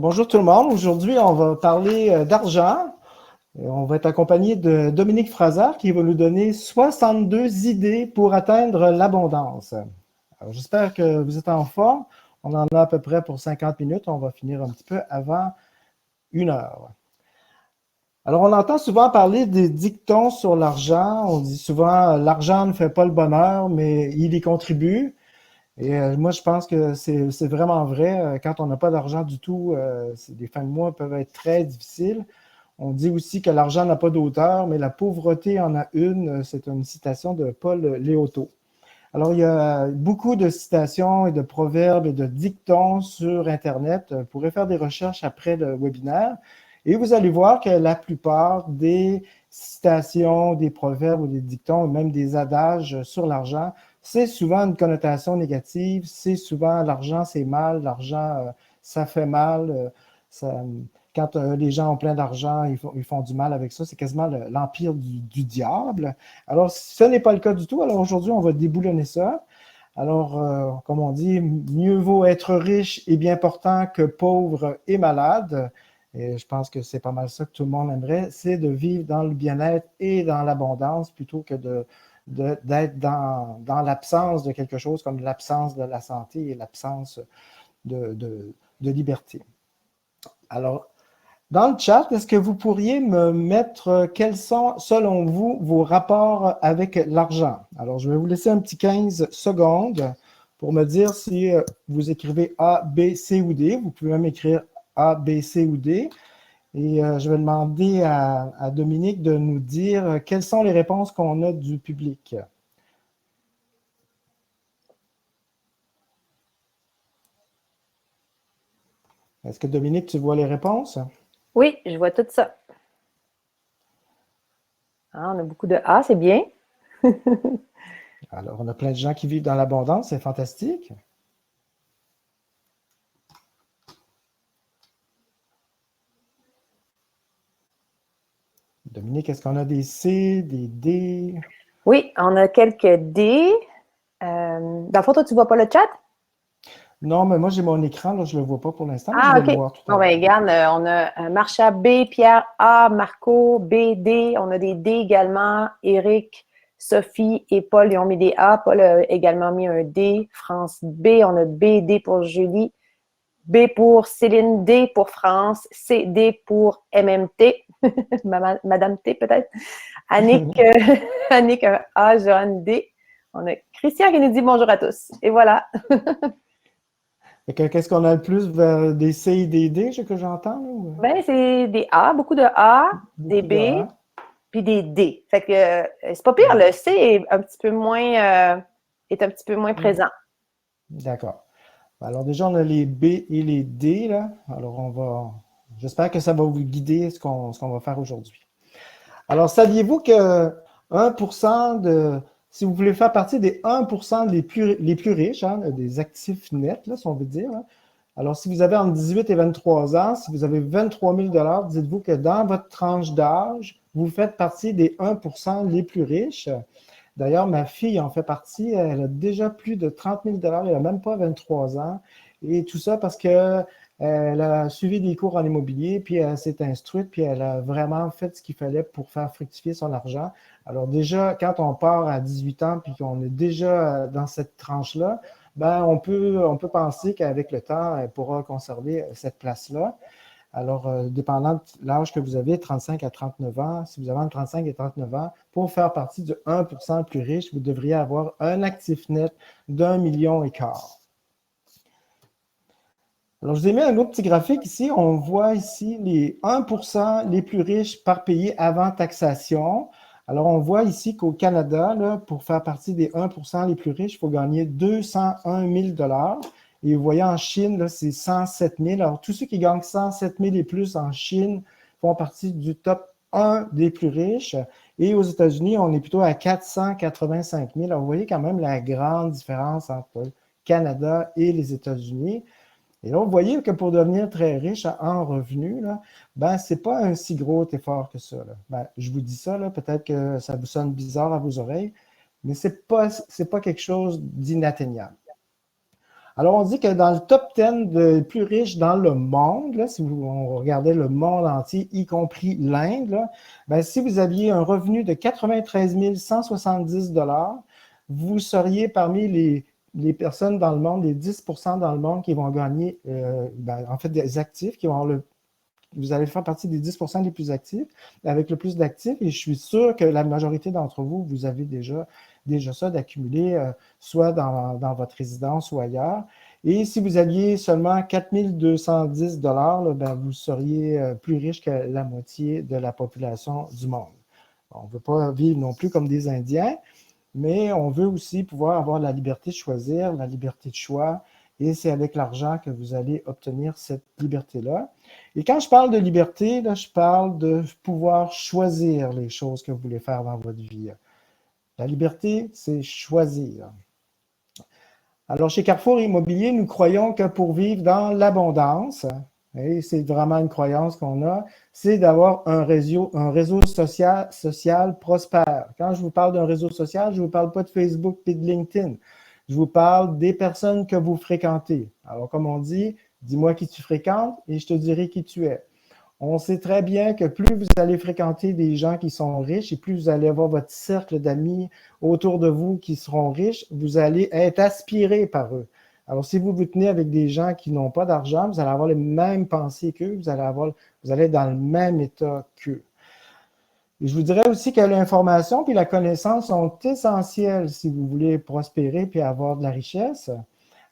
Bonjour tout le monde. Aujourd'hui, on va parler d'argent. On va être accompagné de Dominique Fraser qui va nous donner 62 idées pour atteindre l'abondance. Alors, j'espère que vous êtes en forme. On en a à peu près pour 50 minutes. On va finir un petit peu avant 1 heure. Alors, on entend souvent parler des dictons sur l'argent. On dit souvent l'argent ne fait pas le bonheur, mais il y contribue. Et moi, je pense que c'est vraiment vrai. Quand on n'a pas d'argent du tout, les fins de mois peuvent être très difficiles. On dit aussi que l'argent n'a pas d'auteur, mais la pauvreté en a une. C'est une citation de Paul Léoto. Alors, il y a beaucoup de citations et de proverbes et de dictons sur Internet. Vous pourrez faire des recherches après le webinaire. Et vous allez voir que la plupart des citations, des proverbes ou des dictons, ou même des adages sur l'argent, c'est souvent une connotation négative. C'est souvent l'argent, c'est mal, l'argent, ça fait mal. Quand les gens ont plein d'argent, ils font du mal avec ça. C'est quasiment l'empire du diable. Alors, ce n'est pas le cas du tout. Alors, aujourd'hui, on va déboulonner ça. Alors, comme on dit, mieux vaut être riche et bien portant que pauvre et malade. Et je pense que c'est pas mal ça que tout le monde aimerait, c'est de vivre dans le bien-être et dans l'abondance plutôt que d'être dans l'absence de quelque chose comme l'absence de la santé et l'absence de liberté. Alors, dans le chat, est-ce que vous pourriez me mettre quels sont, selon vous, vos rapports avec l'argent? Alors, je vais vous laisser un petit 15 secondes pour me dire si vous écrivez A, B, C ou D. Vous pouvez même écrire A, B, C ou D. Et je vais demander à Dominique de nous dire quelles sont les réponses qu'on a du public. Est-ce que Dominique, tu vois les réponses? Oui, je vois tout ça. Ah, on a beaucoup de A, c'est bien. Alors, on a plein de gens qui vivent dans l'abondance, c'est fantastique. Dominique, est-ce qu'on a des C, des D? Oui, on a quelques D. Dans le fond, toi, tu ne vois pas le chat? Non, mais moi, j'ai mon écran, là, je ne le vois pas pour l'instant, mais je Ah, vais le OK. voir tout à Bon, ben, l'heure. regarde, on a Marcha B, Pierre A, Marco B, D. On a des D également. Eric, Sophie et Paul, ils ont mis des A. Paul a également mis un D. France B, on a B, D pour Julie. B pour Céline, D pour France, C, D pour MMT, Madame T peut-être. Annick, Annick un A, Joanne D. On a Christian qui nous dit bonjour à tous. Et voilà. Qu'est-ce qu'on a le plus vers des C et des D, ce que j'entends? Ben, c'est des A, beaucoup de A, des Beaucoup de B, A. puis des D. Fait que c'est pas pire, le C est un petit peu moins présent. D'accord. Alors déjà, on a les B et les D, là. Alors, j'espère que ça va vous guider ce qu'on va faire aujourd'hui. Alors, saviez-vous que 1% si vous voulez faire partie des 1% les plus riches, hein, des actifs nets, là, si on veut dire, hein. Alors, si vous avez entre 18 et 23 ans, si vous avez 23 000 dites-vous que dans votre tranche d'âge, vous faites partie des 1% les plus riches. D'ailleurs, ma fille en fait partie. Elle a déjà plus de 30 000 elle n'a même pas 23 ans. Et tout ça parce qu'elle a suivi des cours en immobilier, puis elle s'est instruite, puis elle a vraiment fait ce qu'il fallait pour faire fructifier son argent. Alors déjà, quand on part à 18 ans, puis qu'on est déjà dans cette tranche-là, ben on peut penser qu'avec le temps, elle pourra conserver cette place-là. Alors, dépendant de l'âge que vous avez, 35 à 39 ans, si vous avez entre 35 et 39 ans, pour faire partie du 1% le plus riche, vous devriez avoir un actif net d'1,25 million. Alors, je vous ai mis un autre petit graphique ici. On voit ici les 1% les plus riches par pays avant taxation. Alors, on voit ici qu'au Canada, là, pour faire partie des 1% les plus riches, il faut gagner 201 000 Et vous voyez, en Chine, c'est 107 000. Alors, tous ceux qui gagnent 107 000 et plus en Chine font partie du top 1 des plus riches. Et aux États-Unis, on est plutôt à 485 000. Alors, vous voyez quand même la grande différence entre le Canada et les États-Unis. Et là, vous voyez que pour devenir très riche en revenus, ben, ce n'est pas un si gros effort que ça. Ben, je vous dis ça, peut-être que ça vous sonne bizarre à vos oreilles, mais ce n'est pas quelque chose d'inatteignable. Alors, on dit que dans le top 10 des plus riches dans le monde, là, si on regardait le monde entier, y compris l'Inde, là, ben, si vous aviez un revenu de 93 170 $, vous seriez parmi les personnes dans le monde, les 10% dans le monde qui vont gagner, ben, en fait, des actifs, qui vont avoir vous allez faire partie des 10% les plus actifs, avec le plus d'actifs, et je suis sûr que la majorité d'entre vous, vous avez déjà ça d'accumuler, soit dans votre résidence ou ailleurs. Et si vous aviez seulement 4 210 $, là, ben, vous seriez plus riche que la moitié de la population du monde. On ne veut pas vivre non plus comme des Indiens, mais on veut aussi pouvoir avoir la liberté de choisir, la liberté de choix, et c'est avec l'argent que vous allez obtenir cette liberté-là. Et quand je parle de liberté, là, je parle de pouvoir choisir les choses que vous voulez faire dans votre vie. La liberté, c'est choisir. Alors, chez Carrefour Immobilier, nous croyons que pour vivre dans l'abondance, et c'est vraiment une croyance qu'on a, c'est d'avoir un réseau social prospère. Quand je vous parle d'un réseau social, je ne vous parle pas de Facebook et de LinkedIn. Je vous parle des personnes que vous fréquentez. Alors, comme on dit, dis-moi qui tu fréquentes et je te dirai qui tu es. On sait très bien que plus vous allez fréquenter des gens qui sont riches et plus vous allez avoir votre cercle d'amis autour de vous qui seront riches, vous allez être aspiré par eux. Alors, si vous vous tenez avec des gens qui n'ont pas d'argent, vous allez avoir les mêmes pensées qu'eux, vous allez être dans le même état qu'eux. Et je vous dirais aussi que l'information et la connaissance sont essentielles si vous voulez prospérer puis avoir de la richesse.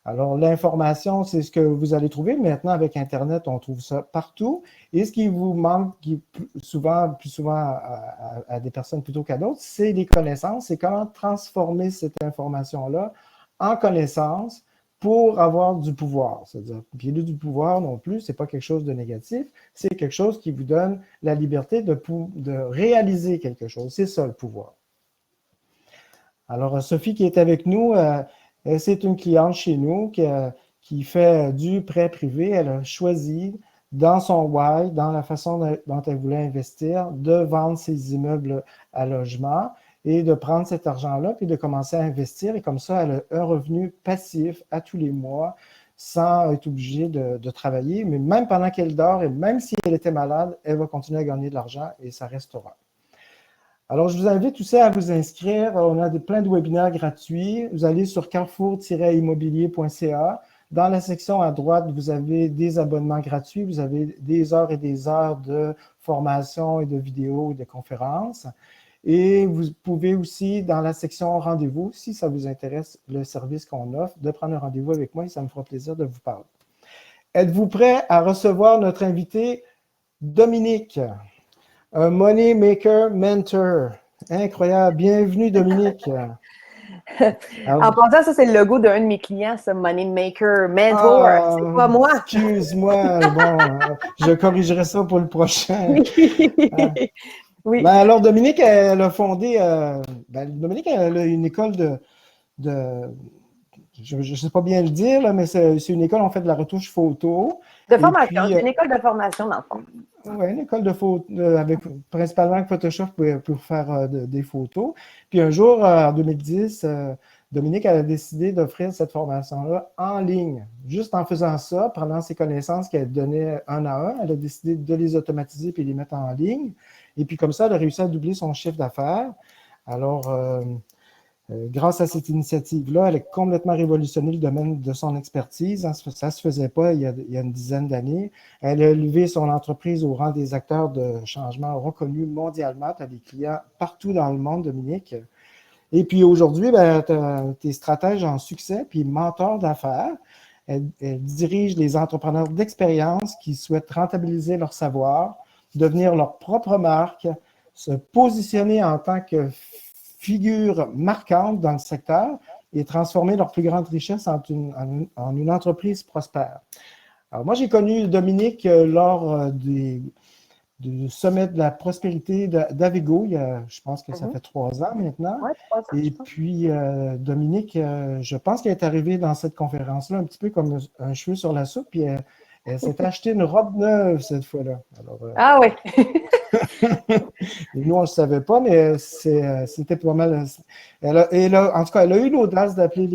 Alors, l'information, c'est ce que vous allez trouver. Maintenant, avec Internet, on trouve ça partout. Et ce qui vous manque plus souvent à des personnes plutôt qu'à d'autres, c'est les connaissances. C'est comment transformer cette information-là en connaissance pour avoir du pouvoir. C'est-à-dire, puis du pouvoir non plus, ce n'est pas quelque chose de négatif, c'est quelque chose qui vous donne la liberté de réaliser quelque chose. C'est ça le pouvoir. Alors, Sophie qui est avec nous, c'est une cliente chez nous qui fait du prêt privé. Elle a choisi dans son why, dans la façon dont elle voulait investir, de vendre ses immeubles à logement et de prendre cet argent-là puis de commencer à investir. Et comme ça, elle a un revenu passif à tous les mois sans être obligée de travailler. Mais même pendant qu'elle dort et même si elle était malade, elle va continuer à gagner de l'argent et ça restera. Alors, je vous invite aussi à vous inscrire. On a plein de webinaires gratuits. Vous allez sur carrefour-immobilier.ca. Dans la section à droite, vous avez des abonnements gratuits. Vous avez des heures et des heures de formation et de vidéos et de conférences. Et vous pouvez aussi, dans la section rendez-vous, si ça vous intéresse, le service qu'on offre, de prendre un rendez-vous avec moi et ça me fera plaisir de vous parler. Êtes-vous prêt à recevoir notre invité Dominique? Un Money Maker Mentor. Incroyable. Bienvenue, Dominique. Alors, en passant, ça, c'est le logo d'un de mes clients, ce Money Maker Mentor. C'est pas moi. Excuse-moi. Bon, je corrigerai ça pour le prochain. Oui. Ben, alors, Dominique, elle a fondé. Dominique, elle a une école je ne sais pas bien le dire, là, mais c'est une école, en fait, de la retouche photo. De formation. C'est une école de formation, dans le fond. Oui, une école de photo, principalement avec Photoshop pour faire des photos. Puis un jour, en 2010, Dominique a décidé d'offrir cette formation-là en ligne. Juste en faisant ça, prenant ses connaissances qu'elle donnait un à un, elle a décidé de les automatiser puis les mettre en ligne. Et puis comme ça, elle a réussi à doubler son chiffre d'affaires. Alors, grâce à cette initiative-là, elle a complètement révolutionné le domaine de son expertise. Ça ne se faisait pas il y a une dizaine d'années. Elle a élevé son entreprise au rang des acteurs de changement reconnus mondialement. Tu as des clients partout dans le monde, Dominique. Et puis aujourd'hui, tu es stratège en succès puis mentor d'affaires. Elle dirige les entrepreneurs d'expérience qui souhaitent rentabiliser leur savoir, devenir leur propre marque, se positionner en tant que figure marquante dans le secteur et transformer leur plus grande richesse en une entreprise prospère. Alors moi, j'ai connu Dominique lors du sommet de la prospérité d'Avego, je pense que ça fait 3 ans maintenant. Ouais, 3 ans, et puis, Dominique, je pense qu'elle est arrivée dans cette conférence-là un petit peu comme un cheveu sur la soupe, puis Elle s'est acheté une robe neuve cette fois-là. Alors, Ah oui. et nous, on ne le savait pas, mais c'était pas mal. En tout cas, elle a eu l'audace d'appeler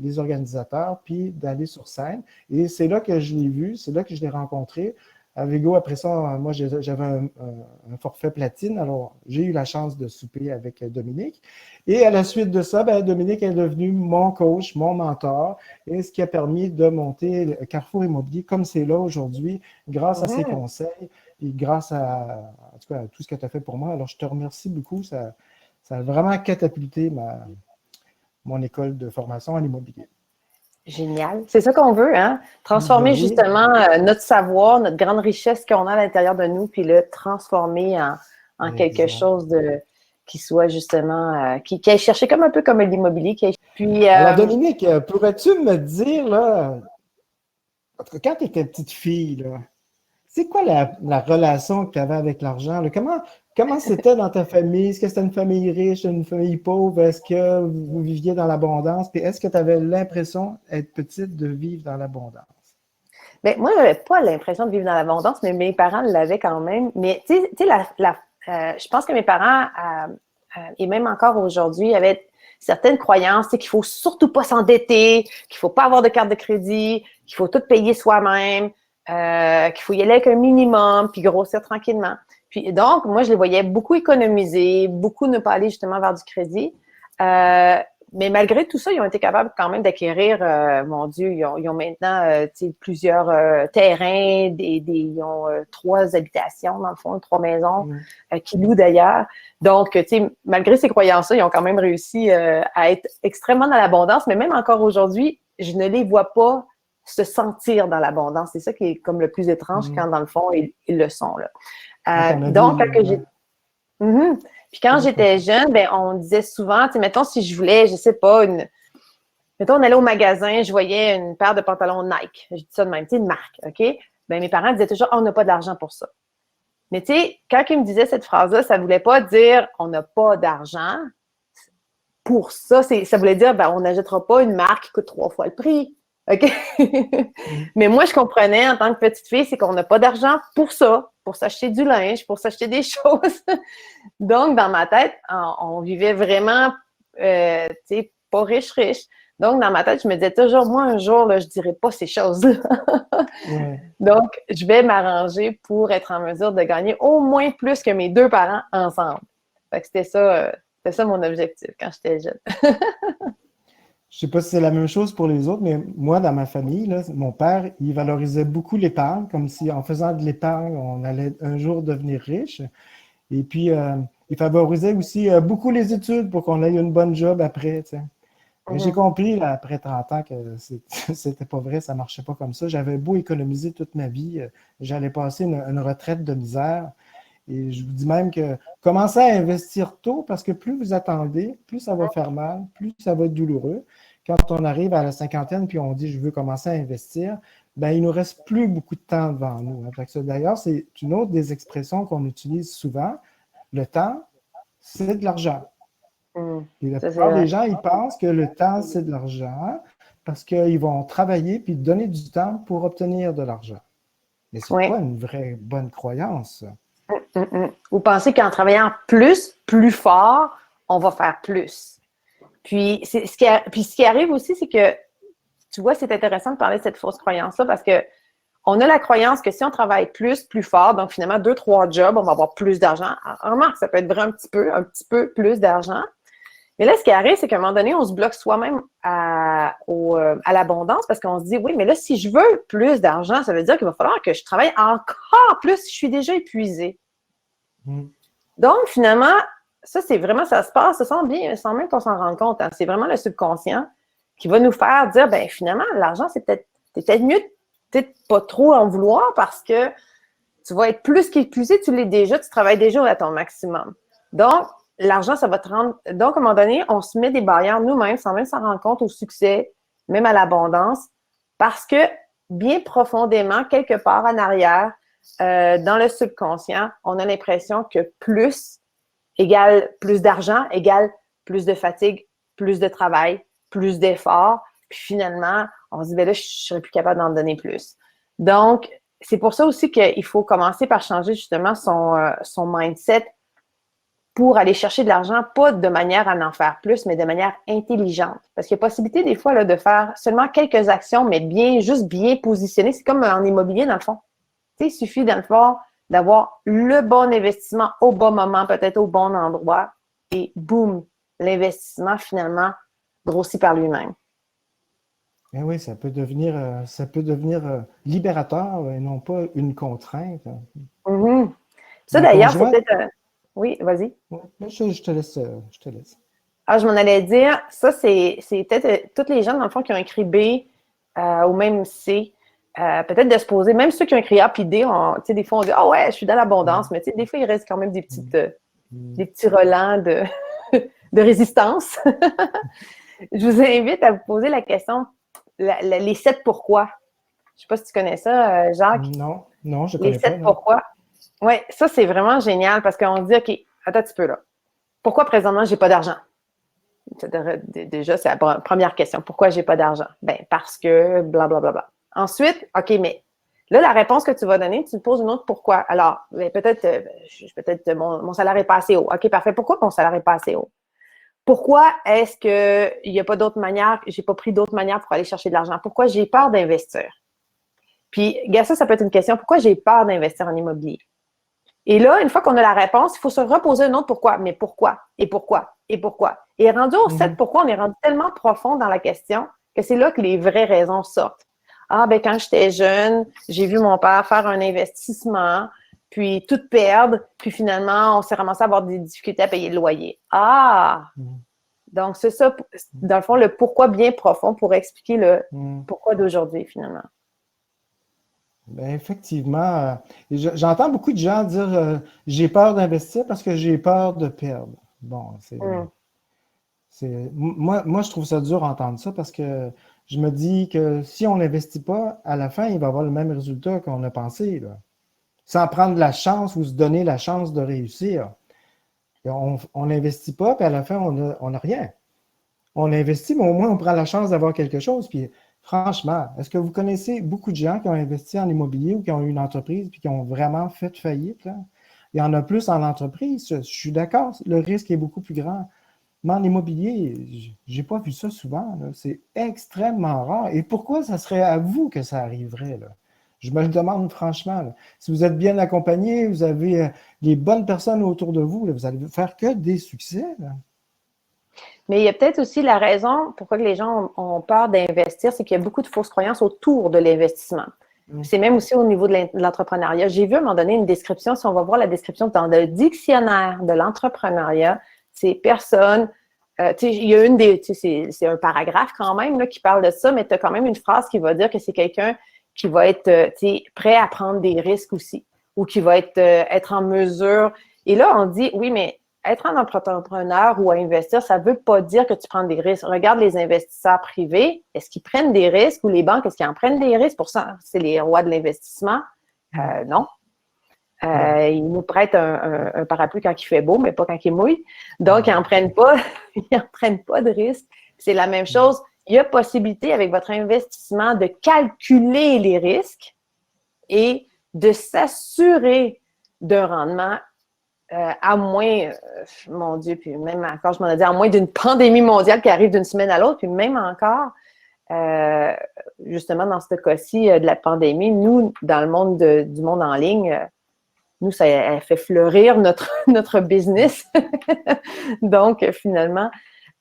les organisateurs, puis d'aller sur scène. Et c'est là que je l'ai vu, c'est là que je l'ai rencontré. Avec Hugo, après ça, moi, j'avais un forfait platine, alors j'ai eu la chance de souper avec Dominique. Et à la suite de ça, ben, Dominique est devenu mon coach, mon mentor, et ce qui a permis de monter le Carrefour Immobilier comme c'est là aujourd'hui, grâce à ses Mhm. conseils et grâce en tout cas, à tout ce que tu as fait pour moi. Alors, je te remercie beaucoup. Ça a vraiment catapulté mon école de formation en immobilier. Génial. C'est ça qu'on veut, hein? Ben Transformer oui, justement notre savoir, notre grande richesse qu'on a à l'intérieur de nous, puis le transformer en quelque exact. chose qui soit justement, qui aille chercher comme un peu comme l'immobilier. Puis, Alors, Dominique, pourrais-tu me dire, là, en tout cas, quand tu étais petite fille, là, c'est quoi la relation que tu avais avec l'argent? Là? Comment c'était dans ta famille? Est-ce que c'était une famille riche, une famille pauvre? Est-ce que vous viviez dans l'abondance? Puis est-ce que tu avais l'impression, être petite, de vivre dans l'abondance? ben, moi, je n'avais pas l'impression de vivre dans l'abondance, mais mes parents l'avaient quand même. Mais tu sais, je pense que mes parents, et même encore aujourd'hui, avaient certaines croyances, tu sais, qu'il faut surtout pas s'endetter, qu'il faut pas avoir de carte de crédit, qu'il faut tout payer soi-même, qu'il faut y aller avec un minimum, puis grossir tranquillement. Puis donc, moi, je les voyais beaucoup économiser, beaucoup ne pas aller justement vers du crédit. Euh, mais malgré tout ça, ils ont été capables quand même d'acquérir, mon Dieu, ils ont maintenant plusieurs terrains, ils ont 3 habitations, dans le fond, 3 maisons Mm. qui louent d'ailleurs. Donc, malgré ces croyances-là, ils ont quand même réussi à être extrêmement dans l'abondance, mais même encore aujourd'hui, je ne les vois pas se sentir dans l'abondance. C'est ça qui est comme le plus étrange quand, dans le fond, ils le sont. Là. À ton avis, Donc, quand j'ai Mhm. Puis quand vas-y, j'étais continue. jeune, ben, on disait souvent, tu sais, mettons, si je voulais, je sais pas, mettons, on allait au magasin, je voyais une paire de pantalons Nike. Je dis ça de même, tu sais, une marque, OK? Ben, mes parents disaient toujours, oh, on n'a pas d'argent pour ça. Mais tu sais, quand ils me disaient cette phrase-là, ça voulait pas dire, on n'a pas d'argent pour ça. Ça voulait dire, ben, on n'achètera pas une marque qui coûte 3 fois le prix. OK? Mm. Mais moi, je comprenais en tant que petite fille, c'est qu'on n'a pas d'argent pour ça, pour s'acheter du linge, pour s'acheter des choses. Donc, dans ma tête, on vivait vraiment, tu sais, pas riche. Donc, dans ma tête, je me disais toujours, moi, un jour, là, je dirais pas ces choses-là. Ouais. Donc, je vais m'arranger pour être en mesure de gagner au moins plus que mes 2 parents ensemble. Fait que c'était ça mon objectif quand j'étais jeune. Je sais pas si c'est la même chose pour les autres, mais moi, dans ma famille, là, mon père, il valorisait beaucoup l'épargne, comme si en faisant de l'épargne, on allait un jour devenir riche. Et puis, il favorisait aussi beaucoup les études pour qu'on ait une bonne job après, tu sais. Mais j'ai Mhm. compris, là, après 30 ans, que c'était pas vrai, ça marchait pas comme ça. J'avais beau économiser toute ma vie, j'allais passer une retraite de misère. Et je vous dis même que commencez à investir tôt parce que plus vous attendez, plus ça va faire mal, plus ça va être douloureux. Quand on arrive à la cinquantaine puis on dit je veux commencer à investir, ben, il ne nous reste plus beaucoup de temps devant nous. Hein. Fait que d'ailleurs, c'est une autre des expressions qu'on utilise souvent. Le temps, c'est de l'argent. Mhm. Et la Ça, c'est plupart des vrai. gens, ils pensent que le temps, c'est de l'argent parce qu'ils vont travailler puis donner du temps pour obtenir de l'argent. Mais ce n'est Oui. pas une vraie bonne croyance. Vous pensez qu'en travaillant plus fort, on va faire plus. Puis, puis ce qui arrive aussi, c'est que, tu vois, c'est intéressant de parler de cette fausse croyance-là parce que on a la croyance que si on travaille plus fort, donc finalement 2, 3 jobs, on va avoir plus d'argent. Remarque, ça peut être vrai un petit peu plus d'argent. Mais là, ce qui arrive, c'est qu'à un moment donné, on se bloque soi-même à l'abondance parce qu'on se dit, oui, mais là, si je veux plus d'argent, ça veut dire qu'il va falloir que je travaille encore plus si je suis déjà épuisée. Mm. Donc, finalement, ça, c'est vraiment, ça se passe, ça sent bien, sans même qu'on s'en rende compte. Hein. C'est vraiment le subconscient qui va nous faire dire, ben finalement, l'argent, c'est peut-être mieux, peut-être pas trop en vouloir parce que tu vas être plus qu'épuisé, tu l'es déjà, tu travailles déjà à ton maximum. Donc, l'argent, ça va te rendre. Donc, à un moment donné, on se met des barrières nous-mêmes sans même s'en rendre compte au succès, même à l'abondance, parce que bien profondément, quelque part en arrière, dans le subconscient, on a l'impression que plus égale plus d'argent, égale plus de fatigue, plus de travail, plus d'efforts. Puis finalement, on se dit, ben là, je ne serais plus capable d'en donner plus. Donc, c'est pour ça aussi qu'il faut commencer par changer justement son mindset pour aller chercher de l'argent, pas de manière à en faire plus, mais de manière intelligente. Parce qu'il y a possibilité des fois là, de faire seulement quelques actions, mais juste bien positionnées. C'est comme en immobilier, dans le fond. Tu sais, il suffit, dans le fond, d'avoir le bon investissement au bon moment, peut-être au bon endroit, et boum, l'investissement, finalement, grossit par lui-même. Eh oui, ça peut devenir libérateur et non pas une contrainte. Mm-hmm. Ça, Ma d'ailleurs, c'est conjointe, peut-être... Oui, vas-y. ouais, je te laisse, je te laisse. Ah, je m'en allais dire, ça, c'est peut-être toutes les gens, dans le fond, qui ont écrit B ou même C, peut-être de se poser, même ceux qui ont écrit A puis D, tu sais, des fois, on dit, ah ouais, je suis dans l'abondance, Mm. mais tu sais, des fois, il reste quand même Mm. Mm. des petits relents de résistance. Je vous invite à vous poser la question, les 7 pourquoi. Je ne sais pas si tu connais ça, Jacques. Non, non, je ne Les connais pas, 7 non. pourquoi. Oui, ça, c'est vraiment génial parce qu'on se dit, OK, attends un petit peu là. Pourquoi présentement, je n'ai pas d'argent? Déjà, c'est la première question. Pourquoi j'ai pas d'argent? Ben, parce que blablabla. Bla, bla, bla. Ensuite, OK, mais là, la réponse que tu vas donner, tu te poses une autre pourquoi. Alors, ben, peut-être mon salaire est pas assez haut. OK, parfait. Pourquoi mon salaire est pas assez haut? Pourquoi est-ce qu'il n'y a pas d'autre manière, j'ai pas pris d'autres manières pour aller chercher de l'argent? Pourquoi j'ai peur d'investir? Puis, gars, ça peut être une question. Pourquoi j'ai peur d'investir en immobilier? Et là, une fois qu'on a la réponse, il faut se reposer un autre pourquoi. Mais pourquoi? Et pourquoi? Et pourquoi? Et rendu au 7 Mhm. pourquoi, on est rendu tellement profond dans la question que c'est là que les vraies raisons sortent. Ah, ben quand j'étais jeune, j'ai vu mon père faire un investissement, puis tout perdre, puis finalement, on s'est ramassé à avoir des difficultés à payer le loyer. Ah! Mhm. Donc, c'est ça, dans le fond, le pourquoi bien profond pour expliquer le Mhm. pourquoi d'aujourd'hui, finalement. Ben, effectivement, j'entends beaucoup de gens dire j'ai peur d'investir parce que j'ai peur de perdre. Bon, Mm. moi, je trouve ça dur d'entendre ça parce que je me dis que si on n'investit pas, à la fin, il va avoir le même résultat qu'on a pensé, là. Sans prendre la chance ou se donner la chance de réussir. Et on n'investit pas, puis à la fin, on a rien. On investit, mais au moins, on prend la chance d'avoir quelque chose. Puis, franchement, est-ce que vous connaissez beaucoup de gens qui ont investi en immobilier ou qui ont eu une entreprise puis qui ont vraiment fait faillite, là? Il y en a plus en entreprise, je suis d'accord, le risque est beaucoup plus grand. Mais en immobilier, j'ai pas vu ça souvent, là. C'est extrêmement rare. Et pourquoi ça serait à vous que ça arriverait, là? Je me le demande franchement, là. Si vous êtes bien accompagné, vous avez les bonnes personnes autour de vous, là, vous allez faire que des succès, là. Mais il y a peut-être aussi la raison pourquoi les gens ont peur d'investir, c'est qu'il y a beaucoup de fausses croyances autour de l'investissement. Mm. C'est même aussi au niveau de l'entrepreneuriat. J'ai vu à un moment donné une description, si on va voir la description dans le dictionnaire de l'entrepreneuriat, c'est personne, il y a c'est un paragraphe quand même là, qui parle de ça, mais tu as quand même une phrase qui va dire que c'est quelqu'un qui va être prêt à prendre des risques aussi, ou qui va être en mesure. Et là, on dit, oui, mais être un entrepreneur ou à investir, ça ne veut pas dire que tu prends des risques. Regarde les investisseurs privés. Est-ce qu'ils prennent des risques ou les banques, est-ce qu'ils en prennent des risques? Pour ça, c'est les rois de l'investissement. Non. Non. Ils nous prêtent un parapluie quand il fait beau, mais pas quand il mouille. Donc, ils Mm. n'en prennent pas, ils en prennent pas de risques. C'est la même chose. Il y a possibilité avec votre investissement de calculer les risques et de s'assurer d'un rendement à moins, mon Dieu, puis même encore, je m'en ai dit, à moins d'une pandémie mondiale qui arrive d'une semaine à l'autre, puis même encore, justement, dans ce cas-ci de la pandémie, nous, dans le monde du monde en ligne, nous, ça a fait fleurir notre business. Donc, finalement,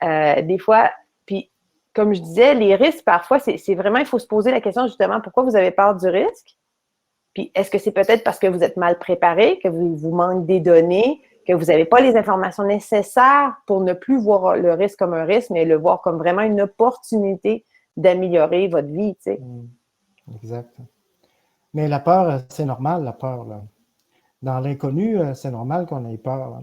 des fois, puis comme je disais, les risques, parfois, c'est vraiment, il faut se poser la question, justement, pourquoi vous avez peur du risque? Puis, est-ce que c'est peut-être parce que vous êtes mal préparé, que vous manque des données, que vous n'avez pas les informations nécessaires pour ne plus voir le risque comme un risque, mais le voir comme vraiment une opportunité d'améliorer votre vie, tu sais. Mm. Exact. Mais la peur, c'est normal, la peur, là. Dans l'inconnu, c'est normal qu'on ait peur, là.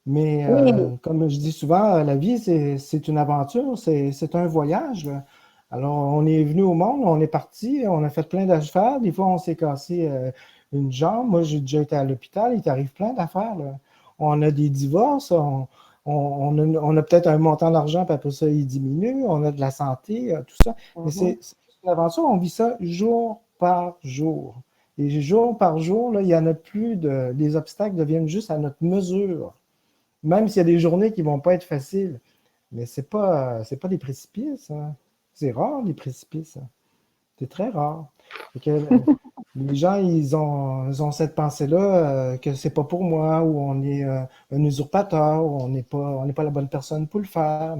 Mais Oui. comme je dis souvent, la vie, c'est une aventure, c'est un voyage, là. Alors, on est venu au monde, on est parti, on a fait plein d'affaires. Des fois, on s'est cassé une jambe. Moi, j'ai déjà été à l'hôpital, il t'arrive plein d'affaires, là. On a des divorces, on a peut-être un montant d'argent, puis après ça, il diminue. On a de la santé, tout ça. Mais Mhm. c'est une aventure, on vit ça jour par jour. Et jour par jour, là, il y en a plus les obstacles deviennent juste à notre mesure. Même s'il y a des journées qui ne vont pas être faciles. Mais c'est pas des précipices. Hein. C'est rare, les précipices. Hein. C'est très rare. Les gens, ils ont cette pensée-là que c'est pas pour moi, ou on est un usurpateur, ou on n'est pas la bonne personne pour le faire.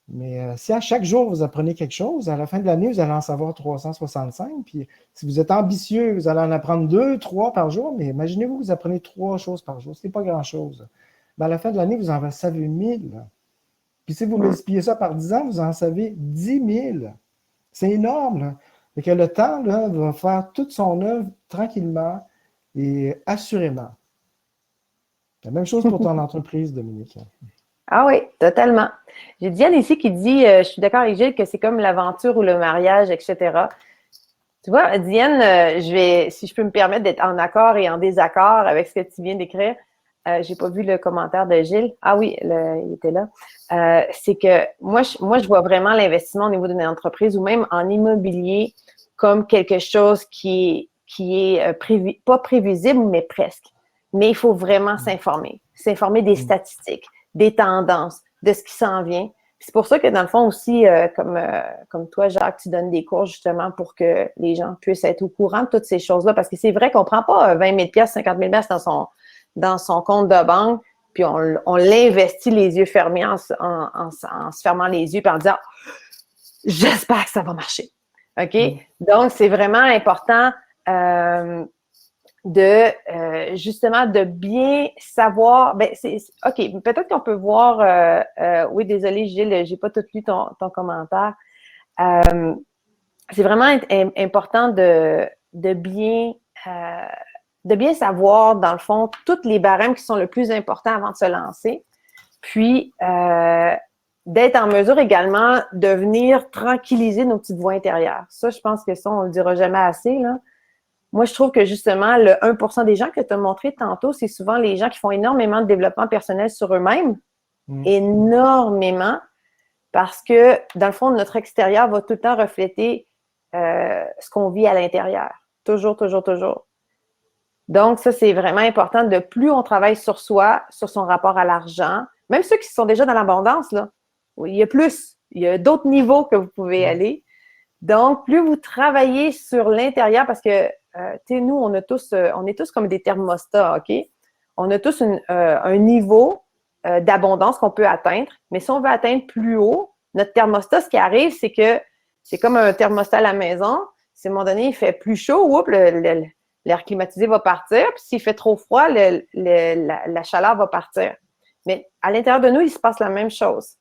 Mais si à chaque jour vous apprenez quelque chose, à la fin de l'année, vous allez en savoir 365. Puis si vous êtes ambitieux, vous allez en apprendre 2, 3 par jour. Mais imaginez-vous que vous apprenez 3 choses par jour. Ce n'est pas grand-chose. Ben, à la fin de l'année, vous en savez 1000. Puis si vous multipliez ça par 10 ans, vous en savez 10 000. C'est énorme. Là. Fait que le temps là, va faire toute son œuvre tranquillement et assurément. La même chose pour ton entreprise, Dominique. Ah oui, totalement. J'ai Diane ici qui dit, je suis d'accord avec Gilles, que c'est comme l'aventure ou le mariage, etc. Tu vois, Diane, si je peux me permettre d'être en accord et en désaccord avec ce que tu viens d'écrire, j'ai pas vu le commentaire de Gilles. Ah oui, il était là. C'est que moi, je vois vraiment l'investissement au niveau d'une entreprise ou même en immobilier comme quelque chose qui est pas prévisible, mais presque. Mais il faut vraiment s'informer des statistiques, des tendances, de ce qui s'en vient. C'est pour ça que, dans le fond, aussi, comme toi, Jacques, tu donnes des cours justement pour que les gens puissent être au courant de toutes ces choses-là. Parce que c'est vrai qu'on ne prend pas 20 000 50 000 dans son compte de banque, puis on l'investit les yeux fermés en se fermant les yeux et en disant « J'espère que ça va marcher. » OK? Donc, c'est vraiment important justement de bien savoir. OK, peut-être qu'on peut voir. Oui, désolé, Gilles, j'ai pas tout lu ton commentaire. C'est vraiment important de bien savoir, dans le fond, toutes les barèmes qui sont le plus importants avant de se lancer. Puis, d'être en mesure également de venir tranquilliser nos petites voix intérieures. Ça, je pense que ça, on ne le dira jamais assez, là. Moi, je trouve que justement, le 1% des gens que tu as montré tantôt, c'est souvent les gens qui font énormément de développement personnel sur eux-mêmes. Énormément. Parce que, dans le fond, notre extérieur va tout le temps refléter ce qu'on vit à l'intérieur. Toujours, toujours, toujours. Donc, ça, c'est vraiment important. De plus on travaille sur soi, sur son rapport à l'argent, même ceux qui sont déjà dans l'abondance, là, il y a plus. Il y a d'autres niveaux que vous pouvez aller. Donc, plus vous travaillez sur l'intérieur, parce que, tu sais, nous, on est tous comme des thermostats, OK? On a tous un niveau d'abondance qu'on peut atteindre, mais si on veut atteindre plus haut, notre thermostat, ce qui arrive, c'est que c'est comme un thermostat à la maison. Si à un moment donné, il fait plus chaud, l'air climatisé va partir, puis s'il fait trop froid, la chaleur va partir. Mais à l'intérieur de nous, il se passe la même chose.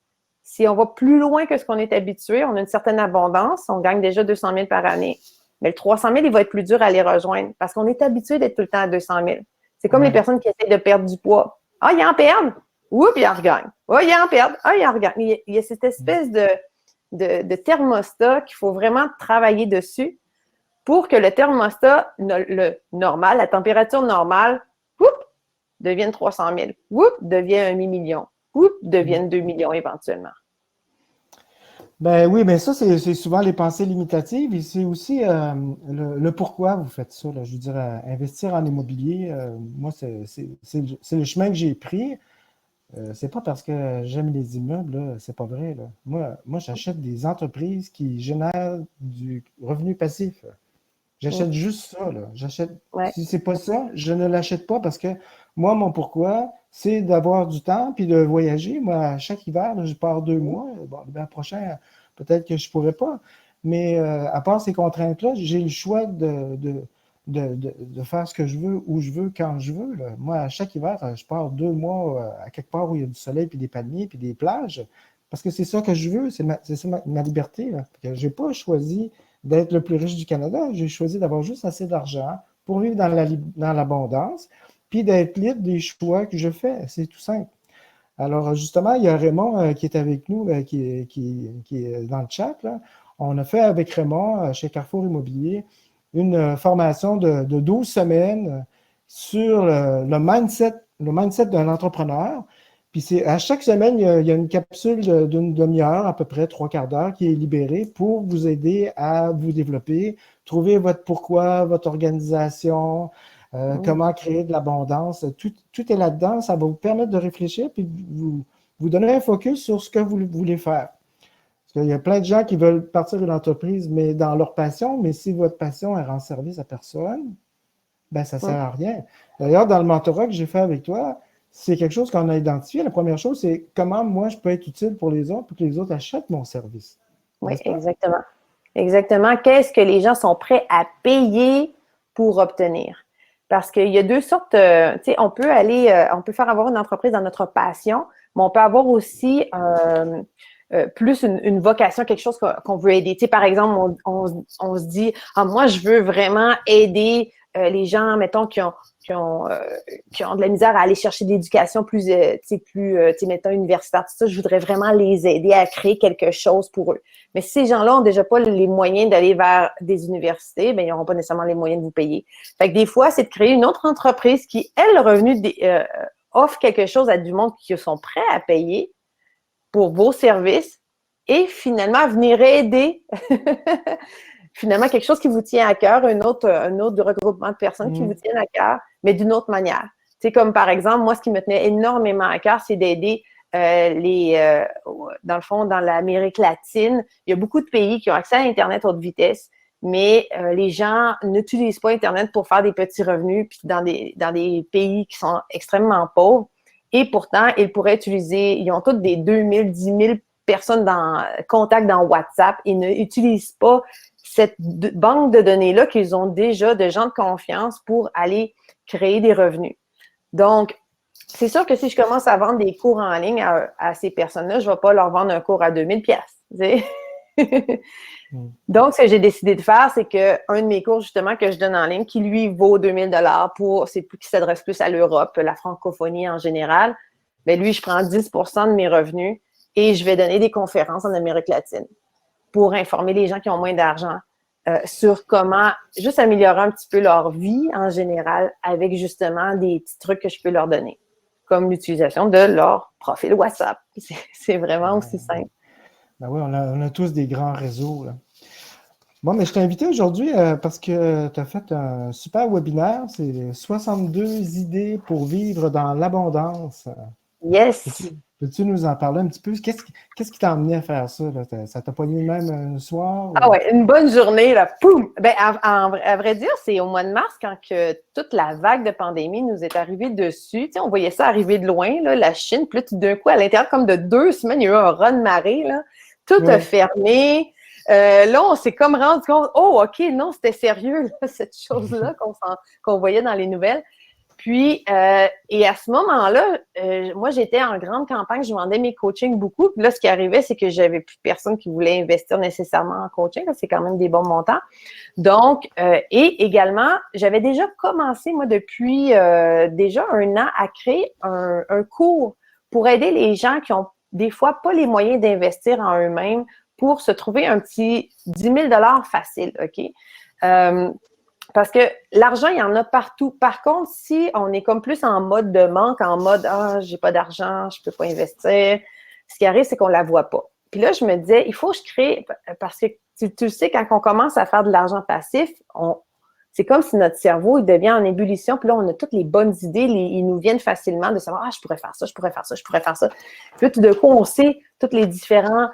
Si on va plus loin que ce qu'on est habitué, on a une certaine abondance, on gagne déjà 200 000 par année. Mais le 300 000, il va être plus dur à les rejoindre parce qu'on est habitué d'être tout le temps à 200 000. C'est comme les personnes qui essaient de perdre du poids. Ah, ils en perdent. Oups, ils en regagnent. Ah, ils en perdent. Ah, ils en regagnent. Il y a cette espèce de thermostat qu'il faut vraiment travailler dessus pour que le thermostat, le normal, la température normale, devienne 300 000, devienne 1 million, devienne 2 millions éventuellement. Ben oui, mais ça, c'est souvent les pensées limitatives et c'est aussi le pourquoi vous faites ça. Là. Je veux dire, investir en immobilier, moi, c'est le chemin que j'ai pris. C'est pas parce que j'aime les immeubles, là, c'est pas vrai. Là. Moi j'achète des entreprises qui génèrent du revenu passif. J'achète juste ça. Là. Si c'est pas ça, je ne l'achète pas parce que moi, mon pourquoi, c'est d'avoir du temps puis de voyager. Moi, chaque hiver, là, je pars 2 mois. Bon, l'hiver prochain, peut-être que je pourrais pas. Mais à part ces contraintes-là, j'ai le choix de faire ce que je veux, où je veux, quand je veux. Là. Moi, à chaque hiver, je pars 2 mois à quelque part où il y a du soleil, puis des palmiers, puis des plages, parce que c'est ça que je veux, c'est ma liberté. Je n'ai pas choisi d'être le plus riche du Canada, j'ai choisi d'avoir juste assez d'argent pour vivre dans l'abondance, puis d'être libre des choix que je fais. C'est tout simple. Alors, justement, il y a Raymond qui est avec nous, qui est dans le chat. Là. On a fait avec Raymond, chez Carrefour Immobilier, une formation de 12 semaines sur le mindset d'un entrepreneur. Puis à chaque semaine, il y a une capsule d'une demi-heure, à peu près 3/4 d'heure, qui est libérée pour vous aider à vous développer, trouver votre pourquoi, votre organisation, comment créer de l'abondance. Tout est là-dedans. Ça va vous permettre de réfléchir puis vous donner un focus sur ce que vous voulez faire. Parce qu'il y a plein de gens qui veulent partir d'une entreprise, mais dans leur passion, mais si votre passion elle rend service à personne, ben ça ne sert à rien. D'ailleurs, dans le mentorat que j'ai fait avec toi, c'est quelque chose qu'on a identifié. La première chose, c'est comment moi je peux être utile pour les autres pour que les autres achètent mon service. Oui, exactement. Exactement. Qu'est-ce que les gens sont prêts à payer pour obtenir? Parce qu'il y a deux sortes, tu sais, on peut faire avoir une entreprise dans notre passion, mais on peut avoir aussi plus une vocation, quelque chose qu'on veut aider. Tu sais, par exemple, on se dit, moi, je veux vraiment aider les gens, mettons, qui ont de la misère à aller chercher de l'éducation plus mettons, universitaire, tout ça, je voudrais vraiment les aider à créer quelque chose pour eux. Mais si ces gens-là n'ont déjà pas les moyens d'aller vers des universités, ben ils n'auront pas nécessairement les moyens de vous payer. Fait que des fois, c'est de créer une autre entreprise qui, elle, le revenu offre quelque chose à du monde qui sont prêts à payer pour vos services et finalement venir aider finalement quelque chose qui vous tient à cœur, un autre regroupement de personnes qui vous tiennent à cœur, mais d'une autre manière. Tu sais, comme par exemple, moi, ce qui me tenait énormément à cœur, c'est d'aider dans le fond, dans l'Amérique latine, il y a beaucoup de pays qui ont accès à Internet haute vitesse, mais les gens n'utilisent pas Internet pour faire des petits revenus, puis dans des pays qui sont extrêmement pauvres. Et pourtant, ils pourraient utiliser, ils ont toutes des 2000, 10 000 personnes dans contact dans WhatsApp. Ils n'utilisent pas cette banque de données-là qu'ils ont déjà de gens de confiance pour aller créer des revenus. Donc, c'est sûr que si je commence à vendre des cours en ligne à ces personnes-là, je ne vais pas leur vendre un cours à 2000 $. Donc, ce que j'ai décidé de faire, c'est qu'un de mes cours, justement, que je donne en ligne, qui lui vaut 2000 $, qui s'adresse plus à l'Europe, la francophonie en général, bien lui, je prends 10 % de mes revenus et je vais donner des conférences en Amérique latine pour informer les gens qui ont moins d'argent sur comment juste améliorer un petit peu leur vie en général avec justement des petits trucs que je peux leur donner, comme l'utilisation de leur profil WhatsApp. C'est vraiment aussi simple. Ben oui, on a tous des grands réseaux, là. Bon, mais je t'ai invité aujourd'hui parce que tu as fait un super webinaire. C'est 62 idées pour vivre dans l'abondance. Yes! Peux-tu nous en parler un petit peu? Qu'est-ce qui t'a amené à faire ça, là? Ça t'a pogné même un soir? Ah ouais, une bonne journée, là, poum! Ben, à vrai dire, c'est au mois de mars, quand que toute la vague de pandémie nous est arrivée dessus. Tu sais, on voyait ça arriver de loin, là, la Chine. Puis là, tout d'un coup, à l'intérieur comme de 2 semaines, il y a eu un raz-de-marée, là. Tout a fermé. Là, on s'est comme rendu compte, oh, OK, non, c'était sérieux, là, cette chose-là qu'on voyait dans les nouvelles. Puis, et à ce moment-là, moi, j'étais en grande campagne, je vendais mes coachings beaucoup. Puis là, ce qui arrivait, c'est que j'avais plus personne qui voulait investir nécessairement en coaching. C'est quand même des bons montants. Donc, et également, j'avais déjà commencé, moi, depuis déjà 1 an, à créer un cours pour aider les gens qui ont des fois pas les moyens d'investir en eux-mêmes pour se trouver un petit 10 000 $ facile, OK? Parce que l'argent, il y en a partout. Par contre, si on est comme plus en mode de manque, en mode « Ah, j'ai pas d'argent, je peux pas investir », ce qui arrive, c'est qu'on la voit pas. Puis là, je me disais, il faut que je crée, parce que tu sais, quand on commence à faire de l'argent passif, c'est comme si notre cerveau, il devient en ébullition, puis là, on a toutes les bonnes idées, ils nous viennent facilement de savoir « Ah, je pourrais faire ça, je pourrais faire ça, je pourrais faire ça ». Puis là, tout d'un coup, on sait toutes les différentes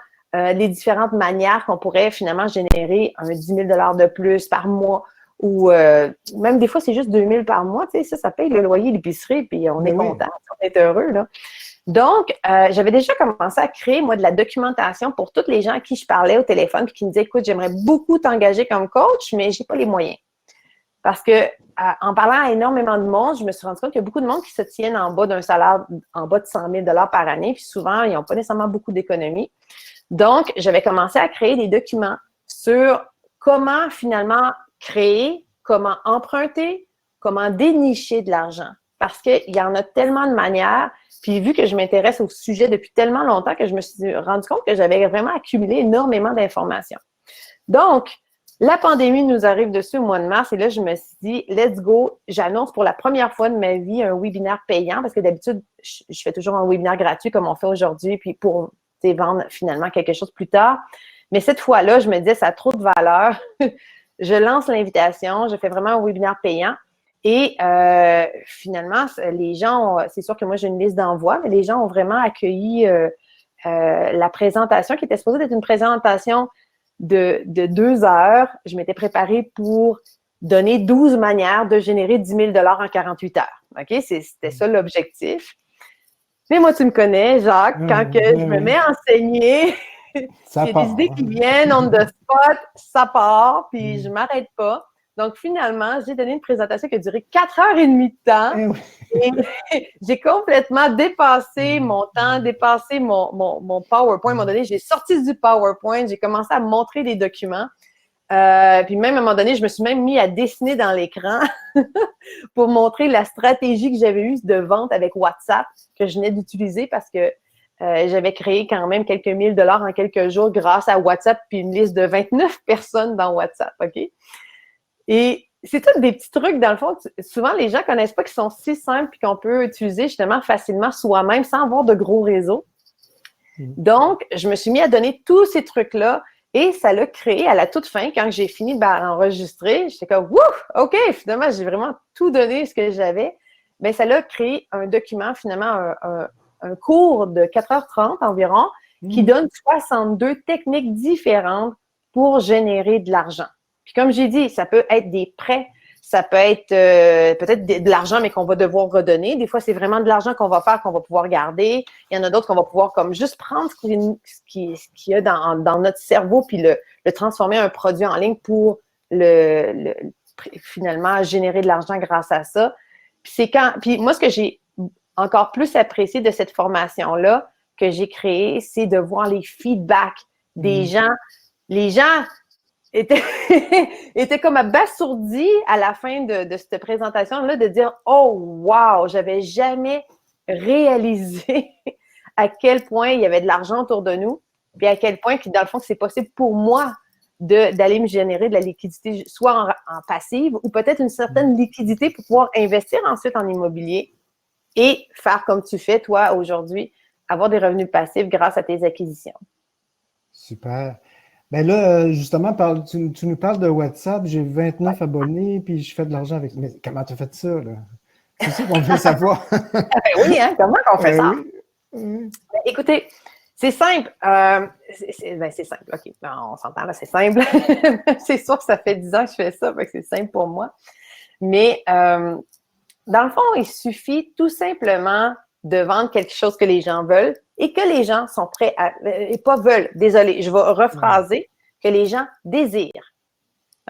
manières qu'on pourrait finalement générer un 10 000 $ de plus par mois, ou même des fois, c'est juste 2 000 par mois, tu sais, ça paye le loyer, l'épicerie, puis on est content, on est heureux, là. Donc, j'avais déjà commencé à créer, moi, de la documentation pour tous les gens à qui je parlais au téléphone, puis qui me disaient, écoute, j'aimerais beaucoup t'engager comme coach, mais j'ai pas les moyens. Parce que, en parlant à énormément de monde, je me suis rendu compte qu'il y a beaucoup de monde qui se tiennent en bas d'un salaire, en bas de 100 000 $ par année, puis souvent, ils n'ont pas nécessairement beaucoup d'économies. Donc, j'avais commencé à créer des documents sur comment, finalement, créer, comment emprunter, comment dénicher de l'argent. Parce qu'il y en a tellement de manières. Puis vu que je m'intéresse au sujet depuis tellement longtemps que je me suis rendu compte que j'avais vraiment accumulé énormément d'informations. Donc, La pandémie nous arrive dessus au mois de mars et là, je me suis dit, let's go, j'annonce pour la première fois de ma vie un webinaire payant parce que d'habitude, je fais toujours un webinaire gratuit comme on fait aujourd'hui, puis pour vendre finalement quelque chose plus tard. Mais cette fois-là, je me disais, ça a trop de valeur. Je lance l'invitation, je fais vraiment un webinaire payant et finalement, les gens, c'est sûr que moi, j'ai une liste d'envoi, mais les gens ont vraiment accueilli la présentation qui était supposée être une présentation de 2 heures. Je m'étais préparée pour donner 12 manières de générer 10 000 $ en 48 heures. OK? C'était ça l'objectif. Mais moi, tu me connais, Jacques, quand que je me mets à enseigner, Ça il y a des part. idées qui viennent on the spot, ça part, puis je ne m'arrête pas. Donc, finalement, j'ai donné une présentation qui a duré 4h30 de temps. Eh oui. Et j'ai complètement dépassé mon temps, dépassé mon PowerPoint. À un moment donné, j'ai sorti du PowerPoint, j'ai commencé à montrer des documents. Puis même à un moment donné, je me suis même mis à dessiner dans l'écran pour montrer la stratégie que j'avais eue de vente avec WhatsApp que je venais d'utiliser parce que j'avais créé quand même quelques mille dollars en quelques jours grâce à WhatsApp puis une liste de 29 personnes dans WhatsApp, OK? Et c'est tous des petits trucs, dans le fond, souvent les gens ne connaissent pas qui sont si simples et qu'on peut utiliser justement facilement soi-même sans avoir de gros réseaux. Donc, je me suis mis à donner tous ces trucs-là et ça l'a créé à la toute fin, quand j'ai fini d'enregistrer, j'étais comme « Wouh! OK! Finalement, j'ai vraiment tout donné ce que j'avais. » Bien, ça l'a créé un document, finalement, un cours de 4h30 environ, qui donne 62 techniques différentes pour générer de l'argent. Puis comme j'ai dit, ça peut être des prêts, ça peut être peut-être de l'argent, mais qu'on va devoir redonner. Des fois, c'est vraiment de l'argent qu'on va faire, qu'on va pouvoir garder. Il y en a d'autres qu'on va pouvoir comme juste prendre ce qu'il y a dans notre cerveau puis le transformer en un produit en ligne pour finalement générer de l'argent grâce à ça. Puis moi, ce que j'ai encore plus apprécié de cette formation-là que j'ai créée, c'est de voir les feedbacks des gens. Les gens étaient comme abasourdis à la fin de cette présentation-là de dire « Oh, wow! J'avais jamais réalisé à quel point il y avait de l'argent autour de nous, puis à quel point, dans le fond, c'est possible pour moi d'aller me générer de la liquidité, soit en passive ou peut-être une certaine liquidité pour pouvoir investir ensuite en immobilier et faire comme tu fais, toi, aujourd'hui, avoir des revenus passifs grâce à tes acquisitions. » Super. Ben là, justement, tu nous parles de WhatsApp, j'ai 29 abonnés, puis je fais de l'argent avec. Mais comment tu as fait ça, là? C'est ça qu'on veut savoir. Ben oui, hein? Comment on fait ça? Oui. Ben, écoutez, c'est simple. C'est simple. OK, ben, on s'entend là, c'est simple. C'est sûr que ça fait 10 ans que je fais ça, fait que c'est simple pour moi. Mais dans le fond, il suffit tout simplement de vendre quelque chose que les gens veulent et que les gens sont prêts à... Et pas veulent, désolé, je vais rephraser, que les gens désirent.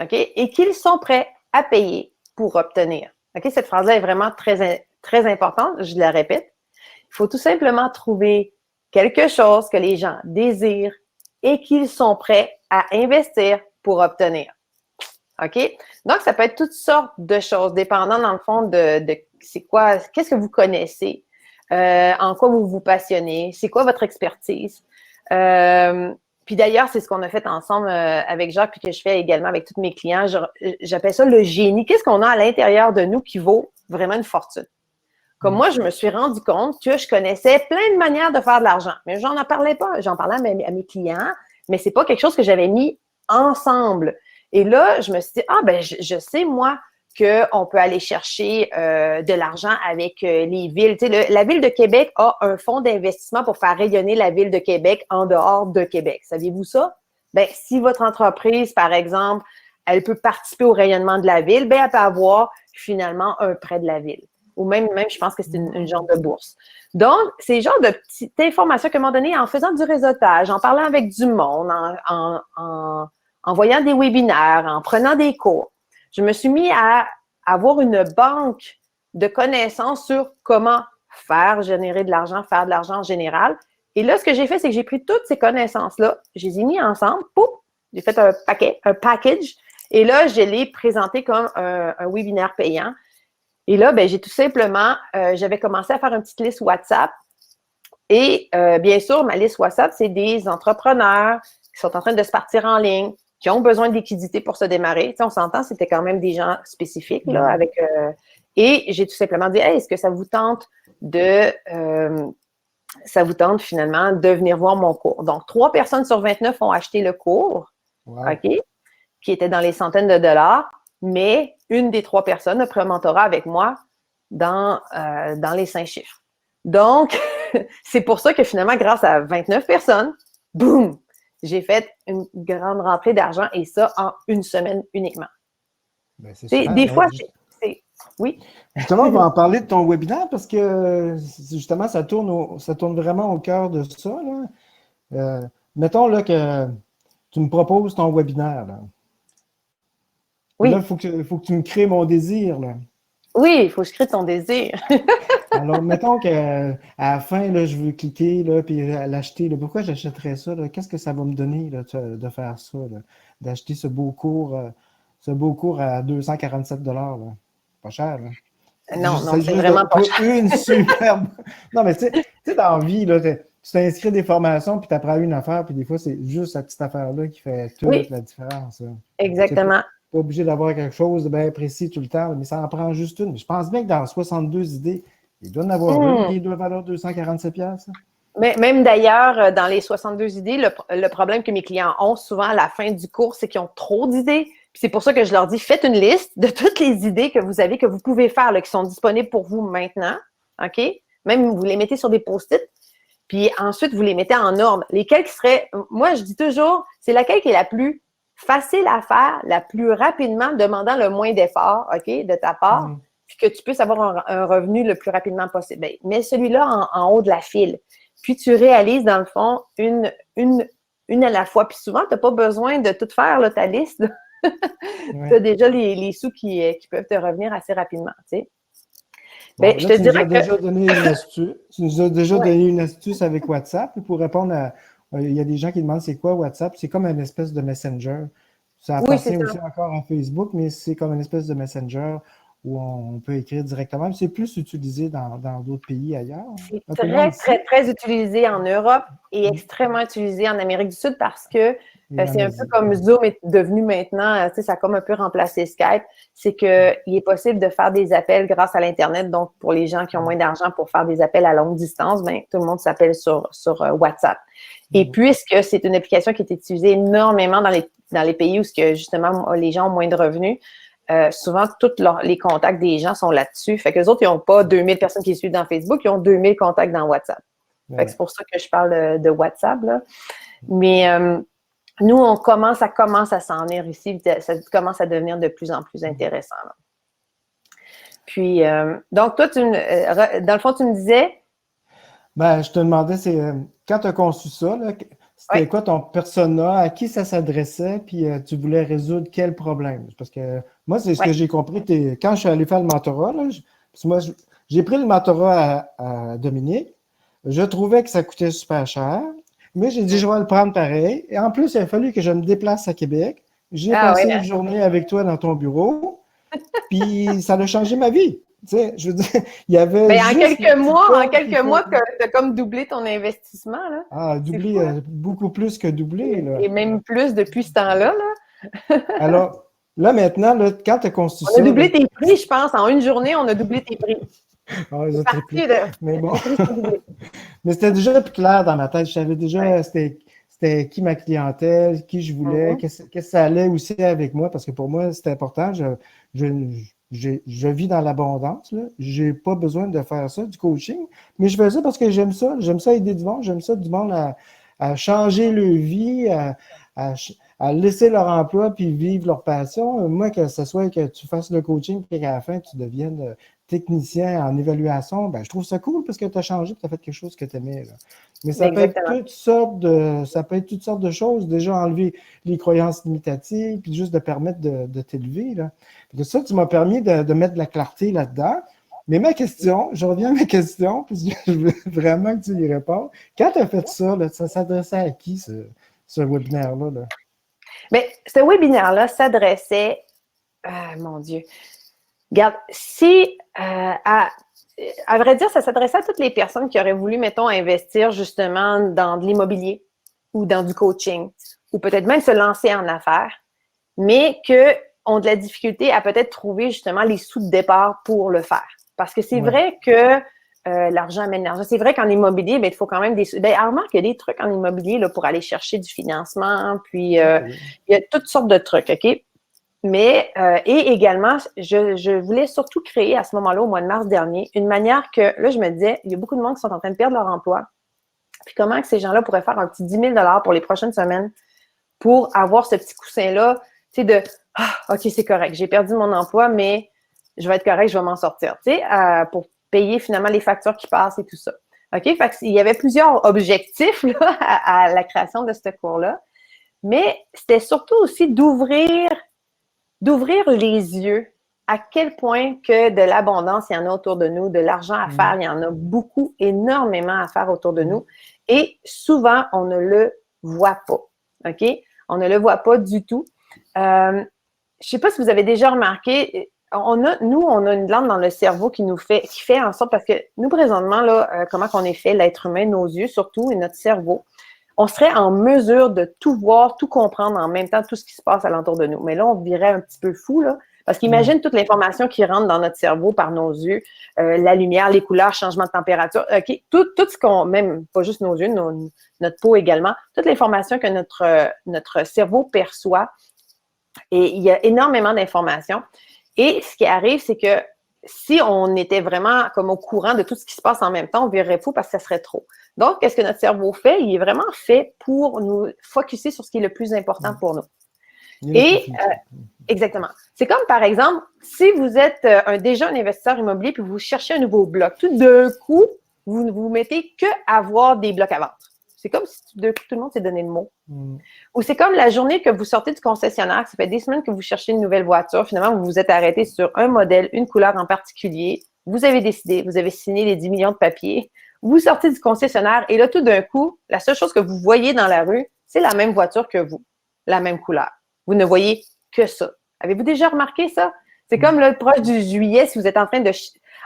OK? Et qu'ils sont prêts à payer pour obtenir. OK? Cette phrase-là est vraiment très, très importante, je la répète. Il faut tout simplement trouver quelque chose que les gens désirent et qu'ils sont prêts à investir pour obtenir. OK? Donc, ça peut être toutes sortes de choses, dépendant, dans le fond, de c'est quoi, qu'est-ce que vous connaissez, en quoi vous vous passionnez, c'est quoi votre expertise. Puis d'ailleurs, c'est ce qu'on a fait ensemble avec Jacques, puis que je fais également avec tous mes clients. J'appelle ça le génie. Qu'est-ce qu'on a à l'intérieur de nous qui vaut vraiment une fortune? Comme moi, je me suis rendu compte que je connaissais plein de manières de faire de l'argent, mais j'en parlais pas. J'en parlais à mes clients, mais c'est pas quelque chose que j'avais mis ensemble. Et là, je me suis dit, ben je sais, moi, qu'on peut aller chercher de l'argent avec les villes. Tu sais, la Ville de Québec a un fonds d'investissement pour faire rayonner la Ville de Québec en dehors de Québec. Saviez-vous ça? Ben, si votre entreprise, par exemple, elle peut participer au rayonnement de la Ville, ben, elle peut avoir finalement un prêt de la Ville. Ou même je pense que c'est une genre de bourse. Donc, c'est le genre de petites informations qu'à un moment donné, en faisant du réseautage, en parlant avec du monde, en voyant des webinaires, en prenant des cours, je me suis mis à avoir une banque de connaissances sur comment générer de l'argent, faire de l'argent en général. Et là, ce que j'ai fait, c'est que j'ai pris toutes ces connaissances-là, je les ai mis ensemble, pouf, j'ai fait un package, et là, je l'ai présenté comme un webinaire payant. Et là, ben, j'ai tout simplement, j'avais commencé à faire une petite liste WhatsApp. Et bien sûr, ma liste WhatsApp, c'est des entrepreneurs qui sont en train de se partir en ligne, qui ont besoin de liquidité pour se démarrer. Tu sais, on s'entend, c'était quand même des gens spécifiques, là, avec... et j'ai tout simplement dit, hey, est-ce que ça vous tente finalement de venir voir mon cours? Donc, 3 personnes sur 29 ont acheté le cours, Wow. OK, qui était dans les centaines de dollars, mais une des 3 personnes a pris un mentorat avec moi dans les 5 chiffres. Donc, c'est pour ça que finalement, grâce à 29 personnes, boum, j'ai fait une grande rentrée d'argent et ça en une semaine uniquement. Ben, c'est super. Des fois, c'est... Oui. Justement, on va en parler de ton webinaire parce que justement, ça tourne vraiment au cœur de ça, là. Mettons là, que tu me proposes ton webinaire. Là. Oui. Là, il faut que tu me crées mon désir. Là. Oui, il faut que je crée ton désir. Alors, mettons qu'à la fin, là, je veux cliquer là, puis l'acheter. Là. Pourquoi j'achèterais ça? Qu'est-ce que ça va me donner là, de faire ça? D'acheter ce beau cours à 247 $. Pas cher. Là. Non, C'est c'est juste vraiment pas cher. une superbe. Non, mais tu sais, dans la vie, là, tu t'inscris à des formations, puis tu apprends une affaire, puis des fois, c'est juste cette petite affaire-là qui fait toute la différence. Exactement. Tu n'es pas obligé d'avoir quelque chose de bien précis tout le temps, mais ça en prend juste une. Je pense bien que dans 62 idées, il doit en avoir une qui doit valoir 247 $. Mais même d'ailleurs, dans les 62 idées, le problème que mes clients ont souvent à la fin du cours, c'est qu'ils ont trop d'idées. Puis c'est pour ça que je leur dis, faites une liste de toutes les idées que vous avez, que vous pouvez faire, là, qui sont disponibles pour vous maintenant. OK? Même vous les mettez sur des post-it. Puis ensuite, vous les mettez en ordre. Lesquelles qui seraient, moi, je dis toujours, c'est laquelle qui est la plus facile à faire, la plus rapidement, demandant le moins d'efforts, OK, de ta part, puis que tu puisses avoir un revenu le plus rapidement possible. Bien, mets celui-là en haut de la file. Puis tu réalises, dans le fond, une à la fois. Puis souvent, tu n'as pas besoin de tout faire, là, ta liste. Tu as déjà les sous qui peuvent te revenir assez rapidement, tu sais. Bon, Bien, là, tu nous as déjà donné une astuce. Tu nous as déjà donné une astuce avec WhatsApp pour répondre à. Il y a des gens qui demandent c'est quoi WhatsApp. C'est comme une espèce de messenger. Ça appartient aussi encore à Facebook, mais c'est comme une espèce de messenger où on peut écrire directement. C'est plus utilisé dans d'autres pays ailleurs. C'est très, très, très utilisé en Europe et extrêmement utilisé en Amérique du Sud parce que c'est un peu comme Zoom est devenu maintenant, tu sais, ça a comme un peu remplacé Skype. C'est qu'il est possible de faire des appels grâce à l'Internet. Donc, pour les gens qui ont moins d'argent pour faire des appels à longue distance, ben, tout le monde s'appelle sur WhatsApp. Et puisque c'est une application qui est utilisée énormément dans les pays où justement les gens ont moins de revenus, souvent, tous les contacts des gens sont là-dessus. Fait que les autres, ils n'ont pas 2000 personnes qui suivent dans Facebook, ils ont 2000 contacts dans WhatsApp. Fait que c'est pour ça que je parle de WhatsApp, là. Mais nous, on commence à s'en venir ici. Ça commence à devenir de plus en plus intéressant, là. Puis, donc, toi, dans le fond, tu me disais... Ben, je te demandais, quand tu as conçu ça, c'était quoi ton persona, à qui ça s'adressait, puis tu voulais résoudre quel problème? Parce que moi, c'est ce que j'ai compris. Quand je suis allé faire le mentorat, là, parce que moi, j'ai pris le mentorat à Dominique. Je trouvais que ça coûtait super cher, mais j'ai dit, je vais le prendre pareil. Et en plus, il a fallu que je me déplace à Québec. J'ai passé une journée avec toi dans ton bureau, puis ça a changé ma vie. Tu sais, je veux dire, il y avait. Mais en quelques mois, tu as comme doublé ton investissement, là. Ah, doublé, beaucoup plus que doublé, là. Et même plus depuis ce temps-là, là. Alors, là, maintenant, là, quand tu as conçu ça. On a doublé tes prix, je pense. En une journée, on a doublé tes prix. Ah, ils ont triplé. Mais bon. Mais c'était déjà plus clair dans ma tête. Je savais déjà c'était qui ma clientèle, qui je voulais, qu'est-ce que ça allait aussi avec moi, parce que pour moi, c'était important. Je vis dans l'abondance. Je n'ai pas besoin de faire ça, du coaching, mais je fais ça parce que j'aime ça. J'aime ça aider du monde. J'aime ça du monde à changer leur vie, à laisser leur emploi puis vivre leur passion. Moi, que ce soit que tu fasses le coaching et qu'à la fin, tu deviennes technicien en évaluation, ben, je trouve ça cool parce que tu as changé et tu as fait quelque chose que tu aimais. Là. Mais ça peut être toutes sortes de choses. Déjà, enlever les croyances limitatives puis juste de permettre de t'élever. Là. Ça, tu m'as permis de mettre de la clarté là-dedans. Mais ma question, je reviens à ma question, parce que je veux vraiment que tu y répondes. Quand tu as fait ça, là, ça s'adressait à qui, ce webinaire-là? Là? Bien, ce webinaire-là s'adressait, mon Dieu, regarde, si, à vrai dire, ça s'adressait à toutes les personnes qui auraient voulu, mettons, investir justement dans de l'immobilier ou dans du coaching ou peut-être même se lancer en affaires, mais qui ont de la difficulté à peut-être trouver justement les sous de départ pour le faire. Parce que c'est vrai que l'argent amène l'argent. C'est vrai qu'en immobilier, ben, il faut quand même des... Ben, remarque qu'il y a des trucs en immobilier là, pour aller chercher du financement, puis il y a toutes sortes de trucs, OK? Mais, et également, je voulais surtout créer à ce moment-là, au mois de mars dernier, une manière que, là, je me disais, il y a beaucoup de monde qui sont en train de perdre leur emploi. Puis comment que ces gens-là pourraient faire un petit 10 000 pour les prochaines semaines pour avoir ce petit coussin-là, tu sais, de « Ah, OK, c'est correct, j'ai perdu mon emploi, mais je vais être correct, je vais m'en sortir. » Tu sais, pour payer finalement les factures qui passent et tout ça. OK? Fait qu'il y avait plusieurs objectifs là, à la création de ce cours-là, mais c'était surtout aussi d'ouvrir les yeux à quel point que de l'abondance, il y en a autour de nous, de l'argent à faire, il y en a beaucoup, énormément à faire autour de nous. Et souvent, on ne le voit pas. OK? On ne le voit pas du tout. Je ne sais pas si vous avez déjà remarqué, on a une glande dans le cerveau qui fait en sorte, parce que nous, présentement, là, comment qu'on est fait, l'être humain, nos yeux surtout, et notre cerveau, on serait en mesure de tout voir, tout comprendre en même temps, tout ce qui se passe alentour de nous. Mais là, on virait un petit peu fou, là, parce qu'imagine toute l'information qui rentre dans notre cerveau par nos yeux, la lumière, les couleurs, changement de température, OK, tout ce qu'on, même pas juste nos yeux, notre peau également, toute l'information que notre cerveau perçoit, et il y a énormément d'informations. Et ce qui arrive, c'est que si on était vraiment comme au courant de tout ce qui se passe en même temps, on verrait fou parce que ça serait trop. Donc, qu'est-ce que notre cerveau fait? Il est vraiment fait pour nous focusser sur ce qui est le plus important pour nous. Et exactement. C'est comme, par exemple, si vous êtes déjà un investisseur immobilier puis vous cherchez un nouveau bloc, tout d'un coup, vous ne vous mettez que à avoir des blocs à vendre. C'est comme si tout d'un coup, tout le monde s'est donné le mot. Ou c'est comme la journée que vous sortez du concessionnaire, ça fait des semaines que vous cherchez une nouvelle voiture, finalement, vous vous êtes arrêté sur un modèle, une couleur en particulier, vous avez décidé, vous avez signé les 10 millions de papiers, vous sortez du concessionnaire et là, tout d'un coup, la seule chose que vous voyez dans la rue, c'est la même voiture que vous, la même couleur. Vous ne voyez que ça. Avez-vous déjà remarqué ça? C'est comme le proche du juillet, si vous êtes en train de...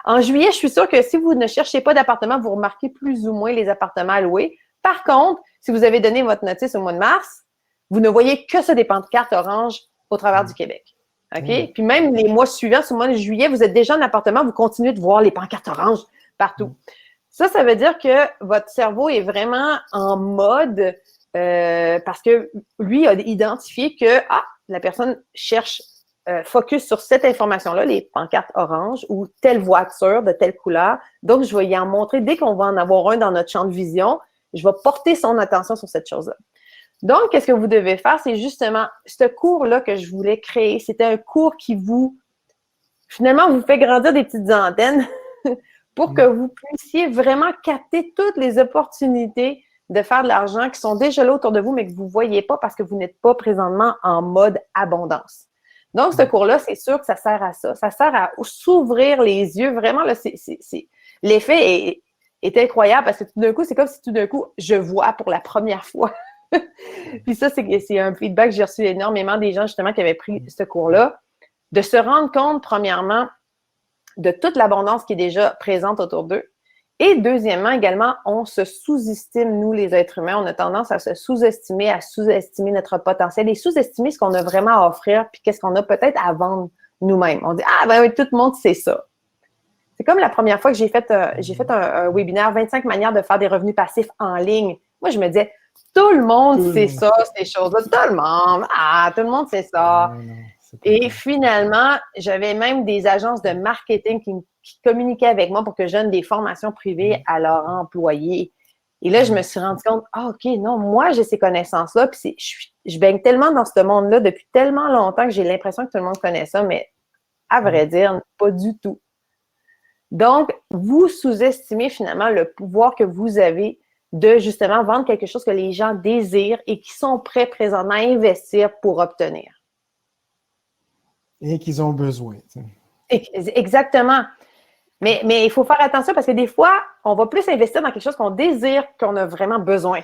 En juillet, je suis sûre que si vous ne cherchez pas d'appartement, vous remarquez plus ou moins les appartements à louer. Par contre, si vous avez donné votre notice au mois de mars, vous ne voyez que ça des pancartes oranges au travers du Québec. OK? Puis même les mois suivants, sur le mois de juillet, vous êtes déjà en appartement, vous continuez de voir les pancartes oranges partout. Ça veut dire que votre cerveau est vraiment en mode parce que lui a identifié que la personne cherche focus sur cette information-là, les pancartes oranges ou telle voiture de telle couleur. Donc, je vais y en montrer dès qu'on va en avoir un dans notre champ de vision. Je vais porter son attention sur cette chose-là. Donc, qu'est-ce que vous devez faire? C'est justement ce cours-là que je voulais créer. C'était un cours qui finalement, vous fait grandir des petites antennes pour que vous puissiez vraiment capter toutes les opportunités de faire de l'argent qui sont déjà là autour de vous, mais que vous ne voyez pas parce que vous n'êtes pas présentement en mode abondance. Donc, ce cours-là, c'est sûr que ça sert à ça. Ça sert à s'ouvrir les yeux. Vraiment, là, l'effet est incroyable parce que tout d'un coup, c'est comme si tout d'un coup, je vois pour la première fois. Puis ça, c'est un feedback que j'ai reçu énormément des gens justement qui avaient pris ce cours-là, de se rendre compte, premièrement, de toute l'abondance qui est déjà présente autour d'eux. Et deuxièmement, également, on se sous-estime, nous, les êtres humains. On a tendance à se sous-estimer, à sous-estimer notre potentiel et sous-estimer ce qu'on a vraiment à offrir puis qu'est-ce qu'on a peut-être à vendre nous-mêmes. On dit « Ah, ben oui, tout le monde sait ça. » C'est comme la première fois que j'ai fait un webinaire « 25 manières de faire des revenus passifs en ligne ». Moi, je me disais « Tout le monde sait ça, ces choses-là. Tout le monde. Ah, tout le monde sait ça. » Et finalement, j'avais même des agences de marketing qui communiquaient avec moi pour que je donne des formations privées à leurs employés. Et là, je me suis rendu compte, OK, non, moi, j'ai ces connaissances-là, puis je baigne tellement dans ce monde-là depuis tellement longtemps que j'ai l'impression que tout le monde connaît ça, mais à vrai dire, pas du tout. Donc, vous sous-estimez finalement le pouvoir que vous avez de justement vendre quelque chose que les gens désirent et qui sont prêts présentement à investir pour obtenir. Et qu'ils ont besoin. Exactement. Mais il faut faire attention parce que des fois, on va plus investir dans quelque chose qu'on désire qu'on a vraiment besoin.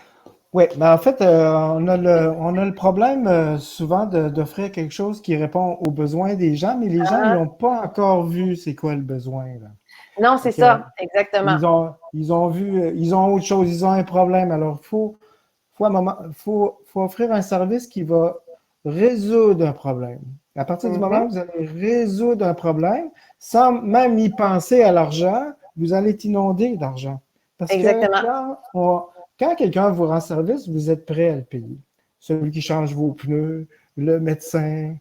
Oui, mais en fait, on a le problème souvent d'offrir quelque chose qui répond aux besoins des gens, mais les gens, ils n'ont pas encore vu c'est quoi le besoin. Là. Non, c'est ça, exactement. Ils ont vu, ils ont autre chose, ils ont un problème. Alors, il faut faut offrir un service qui va résoudre un problème. À partir du moment où vous allez résoudre un problème, sans même y penser à l'argent, vous allez être inondé d'argent. Parce Exactement. que quand quelqu'un vous rend service, vous êtes prêt à le payer. Celui qui change vos pneus, le médecin,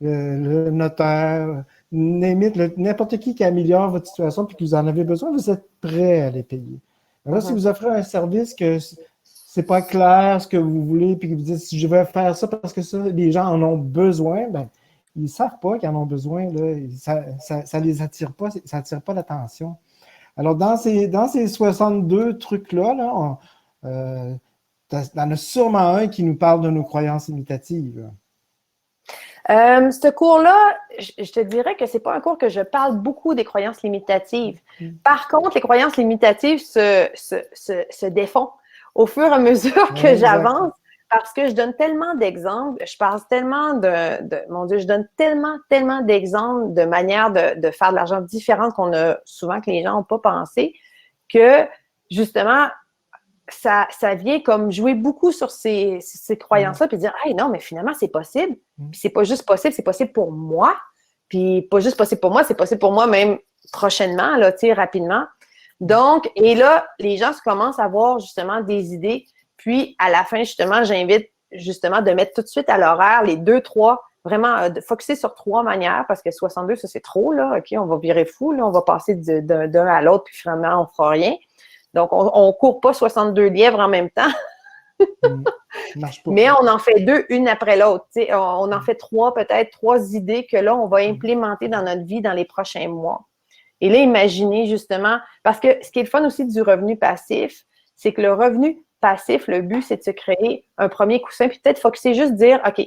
le notaire, n'importe qui améliore votre situation et que vous en avez besoin, vous êtes prêt à les payer. Alors, si vous offrez un service que c'est pas clair ce que vous voulez, puis que vous dites si je vais faire ça parce que ça, les gens en ont besoin, ben, ils ne savent pas qu'ils en ont besoin. Là. Ça les attire pas, ça attire pas l'attention. Alors, dans ces 62 trucs-là, il y en a sûrement un qui nous parle de nos croyances limitatives. Ce cours-là, je te dirais que c'est pas un cours que je parle beaucoup des croyances limitatives. Par contre, les croyances limitatives se défont au fur et à mesure que j'avance parce que je donne tellement d'exemples, je parle tellement mon Dieu, je donne tellement d'exemples de manières de faire de l'argent différentes qu'on a souvent que les gens n'ont pas pensé que, justement, ça vient comme jouer beaucoup sur ces croyances-là, puis dire « Hey, non, mais finalement, c'est possible. Puis c'est pas juste possible, c'est possible pour moi. Puis pas juste possible pour moi, c'est possible pour moi même prochainement, là, tu sais, rapidement. » Donc, et là, les gens commencent à avoir justement des idées. Puis, à la fin, justement, j'invite justement de mettre tout de suite à l'horaire les 2, 3, vraiment de focusser sur 3 manières, parce que 62, ça, c'est trop, là. OK, on va virer fou, là. On va passer d'un à l'autre, puis finalement, on fera rien. Donc, on ne court pas 62 lièvres en même temps. Mais on en fait 2, une après l'autre. On en fait 3, peut-être 3 idées que là, on va implémenter dans notre vie dans les prochains mois. Et là, imaginez justement, parce que ce qui est le fun aussi du revenu passif, c'est que le revenu passif, le but, c'est de se créer un premier coussin, puis peut-être focuser juste dire, OK,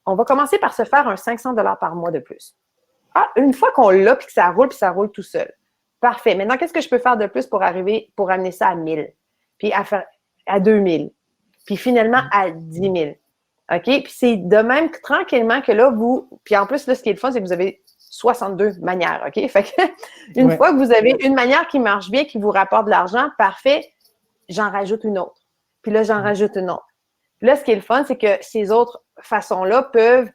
on va commencer par se faire un 500 $ par mois de plus. Ah, une fois qu'on l'a, puis que ça roule tout seul. Parfait. Maintenant, qu'est-ce que je peux faire de plus pour amener ça à 1000, puis à 2000, puis finalement à 10 000. OK? Puis c'est de même tranquillement que là, puis en plus, là, ce qui est le fun, c'est que vous avez 62 manières. OK? Fait que une fois que vous avez une manière qui marche bien, qui vous rapporte de l'argent, parfait, j'en rajoute une autre. Puis là, j'en rajoute une autre. Puis là, ce qui est le fun, c'est que ces autres façons-là peuvent, tu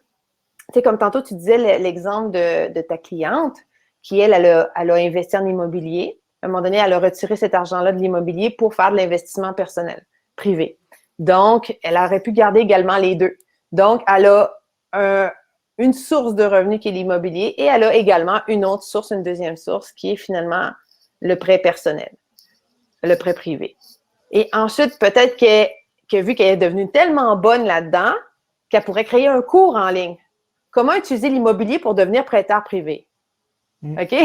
sais, comme tantôt, tu disais l'exemple de ta cliente, qui, elle a investi en immobilier. À un moment donné, elle a retiré cet argent-là de l'immobilier pour faire de l'investissement personnel, privé. Donc, elle aurait pu garder également les 2. Donc, elle a une source de revenus qui est l'immobilier et elle a également une autre source, une deuxième source, qui est finalement le prêt personnel, le prêt privé. Et ensuite, peut-être que vu qu'elle est devenue tellement bonne là-dedans, qu'elle pourrait créer un cours en ligne. Comment utiliser l'immobilier pour devenir prêteur privé? OK?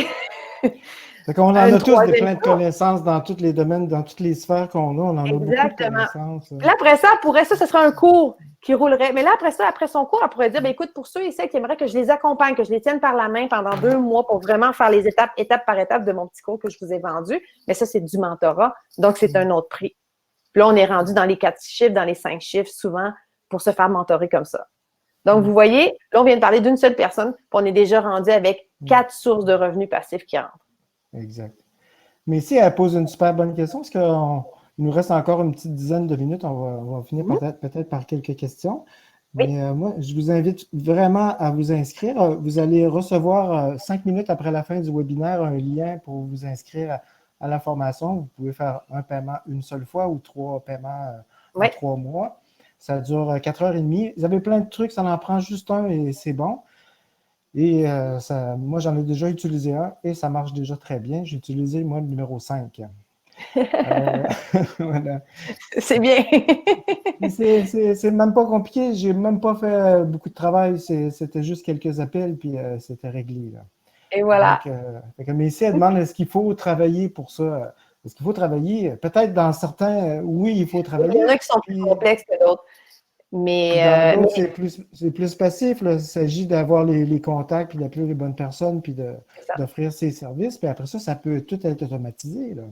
Fait qu'on en a tous plein de connaissances dans tous les domaines, dans toutes les sphères qu'on a. On en a beaucoup de connaissances. Là, après ça, ça serait un cours qui roulerait. Mais là, après son cours, elle pourrait dire, ben, écoute, pour ceux et celles qui aimeraient que je les accompagne, que je les tienne par la main pendant 2 mois pour vraiment faire les étape par étape de mon petit cours que je vous ai vendu. Mais ça, c'est du mentorat. Donc, c'est un autre prix. Puis là, on est rendu dans les 4 chiffres, dans les 5 chiffres, souvent, pour se faire mentorer comme ça. Donc, vous voyez, là, on vient de parler d'une seule personne, puis on est déjà rendu avec 4 sources de revenus passifs qui rentrent. Exact. Mais ici, elle pose une super bonne question, parce qu'il nous reste encore une petite dizaine de minutes. On va finir peut-être par quelques questions. Mais moi, je vous invite vraiment à vous inscrire. Vous allez recevoir 5 minutes après la fin du webinaire un lien pour vous inscrire à la formation. Vous pouvez faire un paiement une seule fois ou 3 paiements en 3 mois. Ça dure 4h30. Vous avez plein de trucs, ça en prend juste un et c'est bon. Et moi, j'en ai déjà utilisé un et ça marche déjà très bien. J'ai utilisé, moi, le numéro 5. Voilà. C'est bien. C'est même pas compliqué. J'ai même pas fait beaucoup de travail. C'était juste quelques appels, puis c'était réglé. Là. Et voilà. Donc, mais ici, elle demande, est-ce qu'il faut travailler pour ça? Est-ce qu'il faut travailler? Peut-être dans certains, oui, il faut travailler. Il y en a qui sont plus complexes que d'autres. Mais dans d'autres, c'est plus passif. Là. Il s'agit d'avoir les contacts, puis d'appeler les bonnes personnes, puis d'offrir ses services. Puis après ça, ça peut tout être automatisé. Là.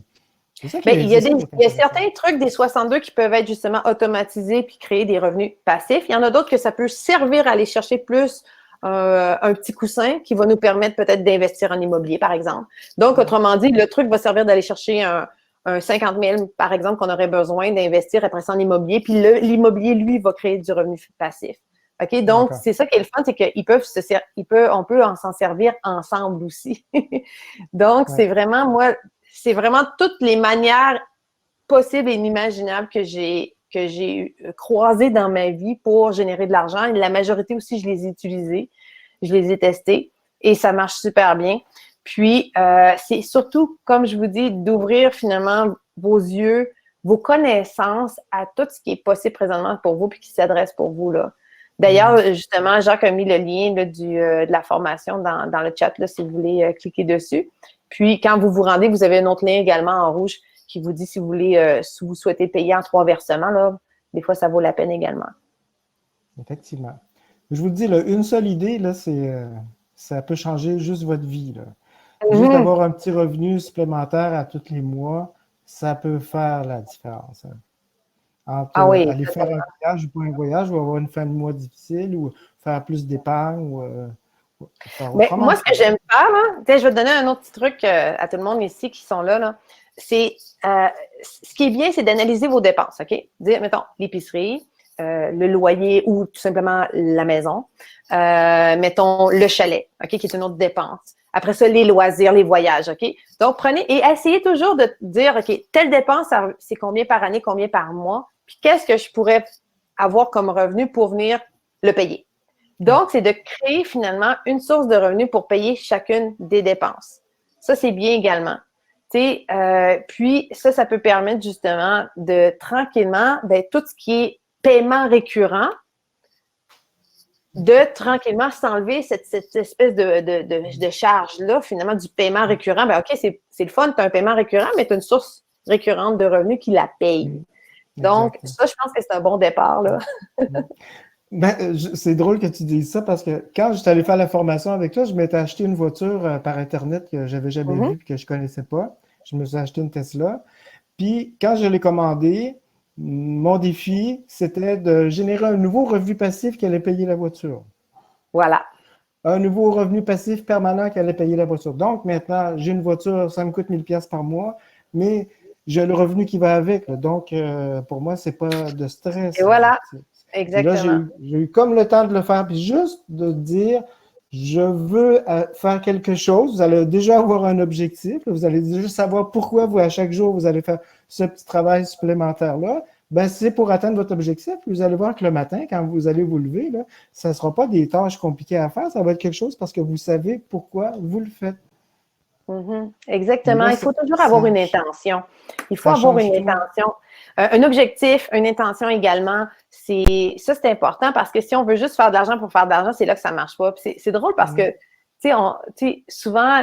Il y a certains trucs des 62 qui peuvent être justement automatisés puis créer des revenus passifs. Il y en a d'autres que ça peut servir à aller chercher plus un petit coussin qui va nous permettre peut-être d'investir en immobilier, par exemple. Donc, autrement dit, le truc va servir d'aller chercher un un 50 000, par exemple, qu'on aurait besoin d'investir après ça en immobilier, puis l'immobilier, lui, va créer du revenu passif. OK? Donc, D'accord. c'est ça qui est le fun, c'est on peut s'en servir ensemble aussi. Donc, Ouais. c'est vraiment toutes les manières possibles et inimaginables que j'ai croisées dans ma vie pour générer de l'argent. Et la majorité aussi, je les ai utilisées, je les ai testées et ça marche super bien. Puis, c'est surtout, comme je vous dis, d'ouvrir finalement vos yeux, vos connaissances à tout ce qui est possible présentement pour vous puis qui s'adresse pour vous, là. D'ailleurs, justement, Jacques a mis le lien là, de la formation dans le chat, là, si vous voulez cliquer dessus. Puis, quand vous vous rendez, vous avez un autre lien également en rouge qui vous dit si vous voulez, si vous souhaitez payer en 3 versements, là, des fois, ça vaut la peine également. Effectivement. Je vous le dis, là, une seule idée, là, ça peut changer juste votre vie, là. Juste d'avoir un petit revenu supplémentaire à tous les mois, ça peut faire la différence, hein. Entre Ah oui, aller faire un voyage ou pas un voyage, ou avoir une fin de mois difficile, ou faire plus d'épargne, ou faire mais autrement. moi, ce que j'aime faire, là, je vais te donner un autre petit truc à tout le monde ici qui sont là, là. C'est ce qui est bien, c'est d'analyser vos dépenses, OK? Dire, mettons, l'épicerie, le loyer ou tout simplement la maison, mettons le chalet, OK, qui est une autre dépense. Après ça, les loisirs, les voyages, OK? Donc, prenez et essayez toujours de dire, OK, telle dépense, c'est combien par année, combien par mois, puis qu'est-ce que je pourrais avoir comme revenu pour venir le payer. Donc, c'est de créer finalement une source de revenus pour payer chacune des dépenses. Ça, c'est bien également. Puis, ça peut permettre justement de tranquillement, tout ce qui est paiement récurrent, de tranquillement s'enlever cette espèce de charge-là, finalement, du paiement récurrent. OK, c'est le fun, tu as un paiement récurrent, mais tu as une source récurrente de revenus qui la paye. Donc, Exact. ça, je pense que c'est un bon départ, là. Ben, c'est drôle que tu dises ça parce que quand j'étais allé faire la formation avec toi, je m'étais acheté une voiture par Internet que j'avais jamais vue et que je connaissais pas. Je me suis acheté une Tesla. Puis quand je l'ai commandée, mon défi, c'était de générer un nouveau revenu passif qui allait payer la voiture. Voilà. Un nouveau revenu passif permanent qui allait payer la voiture. Donc maintenant, j'ai une voiture, ça me coûte 1000 pièces par mois, mais j'ai le revenu qui va avec, là. Donc, pour moi, c'est pas de stress, Et là. voilà, Puis là, exactement. j'ai eu comme le temps de le faire, puis juste de dire, je veux faire quelque chose. Vous allez déjà avoir un objectif, là. Vous allez déjà savoir pourquoi vous, à chaque jour, vous allez faire ce petit travail supplémentaire-là. Ben, c'est pour atteindre votre objectif. Vous allez voir que le matin, quand vous allez vous lever, là, ça ne sera pas des tâches compliquées à faire, ça va être quelque chose parce que vous savez pourquoi vous le faites. Et Exactement. là, Il faut toujours avoir une intention. Il faut ça avoir une change tout. intention. Un objectif, une intention également, c'est important parce que si on veut juste faire de l'argent pour faire de l'argent, c'est là que ça ne marche pas. C'est drôle parce que, souvent,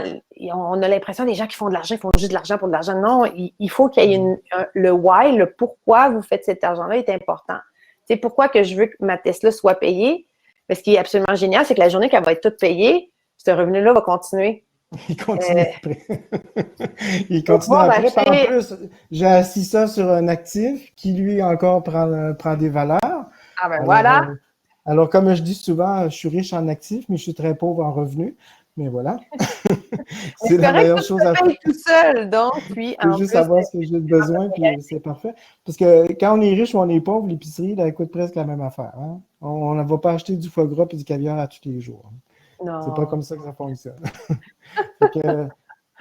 on a l'impression des gens qui font de l'argent, ils font juste de l'argent pour de l'argent. Non, il faut qu'il y ait le why, le pourquoi vous faites cet argent-là est important. C'est pourquoi que je veux que ma Tesla soit payée. Mais ce qui est absolument génial, c'est que la journée qu'elle va être toute payée, ce revenu-là va continuer. Il continue après. Il Pour continue pouvoir après. Puis en acheter. plus, j'ai assis ça sur un actif qui, lui, encore prend des valeurs. Ah ben Alors, voilà. comme je dis souvent, je suis riche en actifs, mais je suis très pauvre en revenus. Mais voilà. C'est C'est la correct, meilleure tout chose à se faire. paye tout seul. Donc, puis C'est en juste plus, savoir ce que j'ai besoin, puis c'est parfait. Parce que quand on est riche ou on est pauvre, l'épicerie, elle coûte presque la même affaire, hein. On ne va pas acheter du foie gras et du caviar à tous les jours. C'est pas non. comme ça que ça fonctionne. Fait que,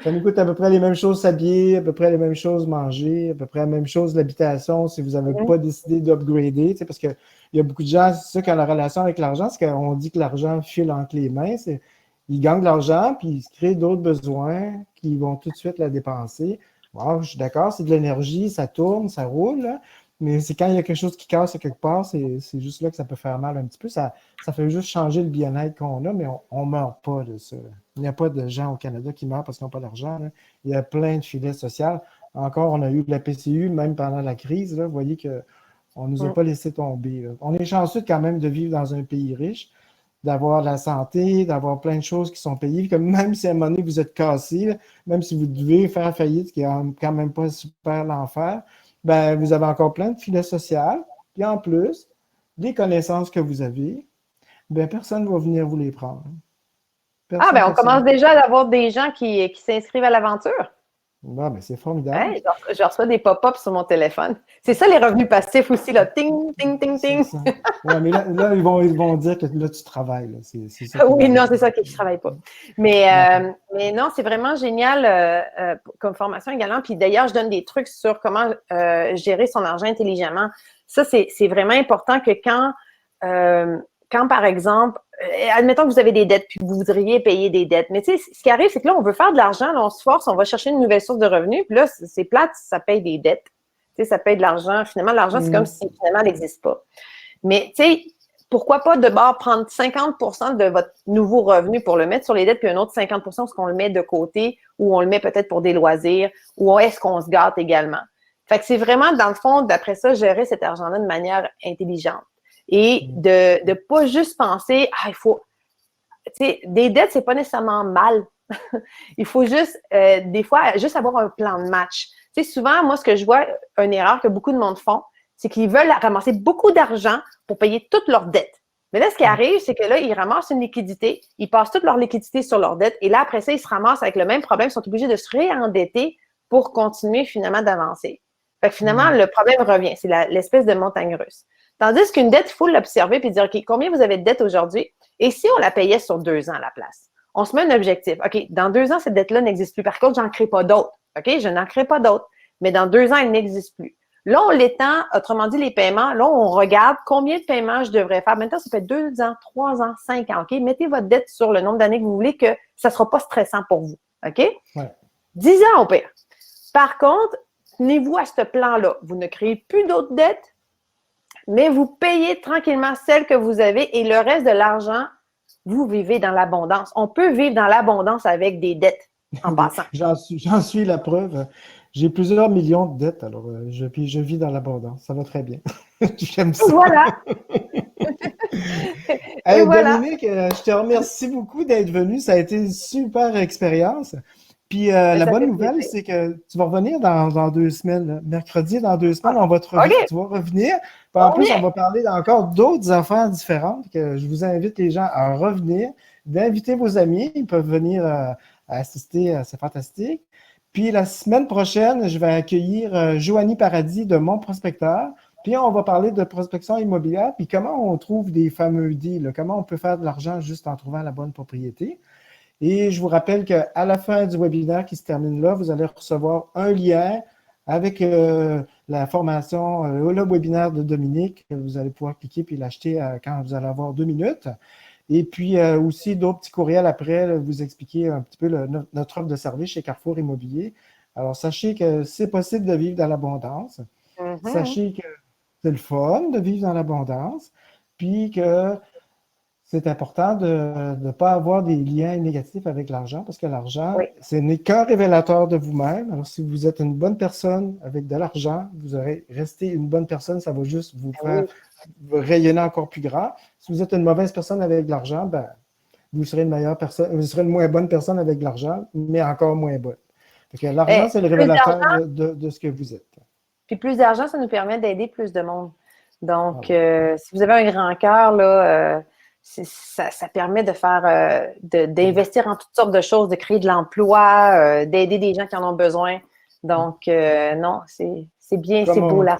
ça nous coûte à peu près les mêmes choses s'habiller, à peu près les mêmes choses manger, à peu près la même chose l'habitation si vous n'avez pas décidé d'upgrader. Parce qu'il y a beaucoup de gens, c'est ça, qui ont la relation avec l'argent, c'est qu'on dit que l'argent file entre les mains. Ils gagnent de l'argent, puis ils se créent d'autres besoins qui vont tout de suite la dépenser. Wow, je suis d'accord, c'est de l'énergie, ça tourne, ça roule, là. Mais c'est quand il y a quelque chose qui casse à quelque part, c'est juste là que ça peut faire mal un petit peu. Ça fait juste changer le bien-être qu'on a, mais on ne meurt pas de ça. Il n'y a pas de gens au Canada qui meurent parce qu'ils n'ont pas d'argent, là. Il y a plein de filets sociaux. Encore, on a eu de la PCU, même pendant la crise, là. Vous voyez qu'on ne nous a pas laissé tomber, là. On est chanceux quand même de vivre dans un pays riche, d'avoir la santé, d'avoir plein de choses qui sont payées. Comme même si à un moment donné, vous êtes cassé, là, même si vous devez faire faillite, ce qui n'est quand même pas super l'enfer, ben, vous avez encore plein de filets sociaux. Puis en plus, les connaissances que vous avez, ben, personne ne va venir vous les prendre. Ah, Personne, ben on personne. commence déjà à avoir des gens qui s'inscrivent à l'aventure. Bon, ben, c'est formidable. Hey, je reçois des pop-ups sur mon téléphone. C'est ça les revenus passifs aussi, là. Ting, ting, ting, C'est ting. ça. Ouais, mais là, ils vont dire que là, tu travailles. Là. C'est ça qui Oui, va non, arriver. c'est ça que je ne travaille pas. Mais non, c'est vraiment génial comme formation également. Puis d'ailleurs, je donne des trucs sur comment gérer son argent intelligemment. Ça, c'est vraiment important que quand par exemple, admettons que vous avez des dettes, puis vous voudriez payer des dettes. Mais tu sais, ce qui arrive, c'est que là, on veut faire de l'argent, là, on se force, on va chercher une nouvelle source de revenus, puis là, c'est plate, ça paye des dettes. Tu sais, ça paye de l'argent. Finalement, l'argent, c'est comme si finalement, elle n'existe pas. Mais tu sais, pourquoi pas d'abord prendre 50 de votre nouveau revenu pour le mettre sur les dettes, puis un autre 50 parce qu'on le met de côté, ou on le met peut-être pour des loisirs, ou est-ce qu'on se gâte également. Fait que c'est vraiment, dans le fond, d'après ça, gérer cet argent-là de manière intelligente. Et de pas juste penser, il faut, tu sais, des dettes, c'est pas nécessairement mal. Il faut juste, des fois, juste avoir un plan de match. Tu sais, souvent, moi, ce que je vois, une erreur que beaucoup de monde font, c'est qu'ils veulent ramasser beaucoup d'argent pour payer toutes leurs dettes. Mais là, ce qui arrive, c'est que là, ils ramassent une liquidité, ils passent toute leur liquidité sur leurs dettes, et là, après ça, ils se ramassent avec le même problème, ils sont obligés de se réendetter pour continuer finalement d'avancer. Fait que finalement, le problème revient. C'est l'espèce de montagne russe. Tandis qu'une dette, il faut l'observer puis dire, OK, combien vous avez de dettes aujourd'hui? Et si on la payait sur 2 ans à la place? On se met un objectif. OK, dans 2 ans, cette dette-là n'existe plus. Par contre, j'en crée pas d'autres. OK, je n'en crée pas d'autres. Mais dans 2 ans, elle n'existe plus. Là, on l'étend, autrement dit, les paiements. Là, on regarde combien de paiements je devrais faire. Maintenant, ça fait 2 ans, 3 ans, 5 ans. OK, mettez votre dette sur le nombre d'années que vous voulez que ça ne sera pas stressant pour vous. OK? Ouais. 10 ans au pire. Par contre, tenez-vous à ce plan-là. Vous ne créez plus d'autres dettes, mais vous payez tranquillement celles que vous avez et le reste de l'argent, vous vivez dans l'abondance. On peut vivre dans l'abondance avec des dettes, en passant. J'en suis la preuve. J'ai plusieurs millions de dettes, alors je vis dans l'abondance. Ça va très bien. J'aime ça. Voilà. Hey, voilà. Dominique, je te remercie beaucoup d'être venu. Ça a été une super expérience. Puis la bonne nouvelle, c'est que tu vas revenir dans 2 semaines. Là. Mercredi, dans 2 semaines, on va tu vas revenir. Puis en plus, on va parler encore d'autres affaires différentes que je vous invite les gens à revenir, d'inviter vos amis. Ils peuvent venir assister. C'est fantastique. Puis la semaine prochaine, je vais accueillir Joanie Paradis de Mon Prospecteur. Puis on va parler de prospection immobilière, puis comment on trouve des fameux deals, comment on peut faire de l'argent juste en trouvant la bonne propriété. Et je vous rappelle qu'à la fin du webinaire qui se termine là, vous allez recevoir un lien avec la formation, le webinaire de Dominique. Vous allez pouvoir cliquer puis l'acheter quand vous allez avoir 2 minutes. Et puis aussi d'autres petits courriels après, là, vous expliquer un petit peu notre offre de service chez Carrefour Immobilier. Alors, sachez que c'est possible de vivre dans l'abondance. Sachez que c'est le fun de vivre dans l'abondance, puis que c'est important de ne pas avoir des liens négatifs avec l'argent, parce que l'argent, ce n'est qu'un révélateur de vous-même. Alors, si vous êtes une bonne personne avec de l'argent, vous aurez resté une bonne personne, ça va juste vous faire rayonner encore plus grand. Si vous êtes une mauvaise personne avec de l'argent, ben, vous serez une meilleure personne, vous serez une moins bonne personne avec de l'argent, mais encore moins bonne. L'argent, c'est le révélateur de ce que vous êtes. Puis plus d'argent, ça nous permet d'aider plus de monde. Donc, si vous avez un grand cœur, là, ça permet de faire, d'investir en toutes sortes de choses, de créer de l'emploi, d'aider des gens qui en ont besoin. Donc, non, c'est bien, c'est beau là.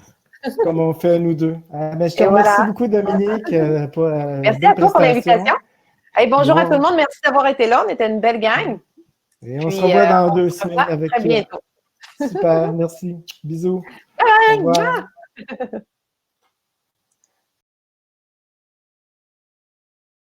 Comme on fait nous deux. Mais je te remercie beaucoup, Dominique, pour merci à toi pour l'invitation. Hey, bonjour à tout le monde, merci d'avoir été là. On était une belle gang. Et on se revoit dans 2 semaines avec très bientôt. Super, merci. Bisous. Bye. Au revoir.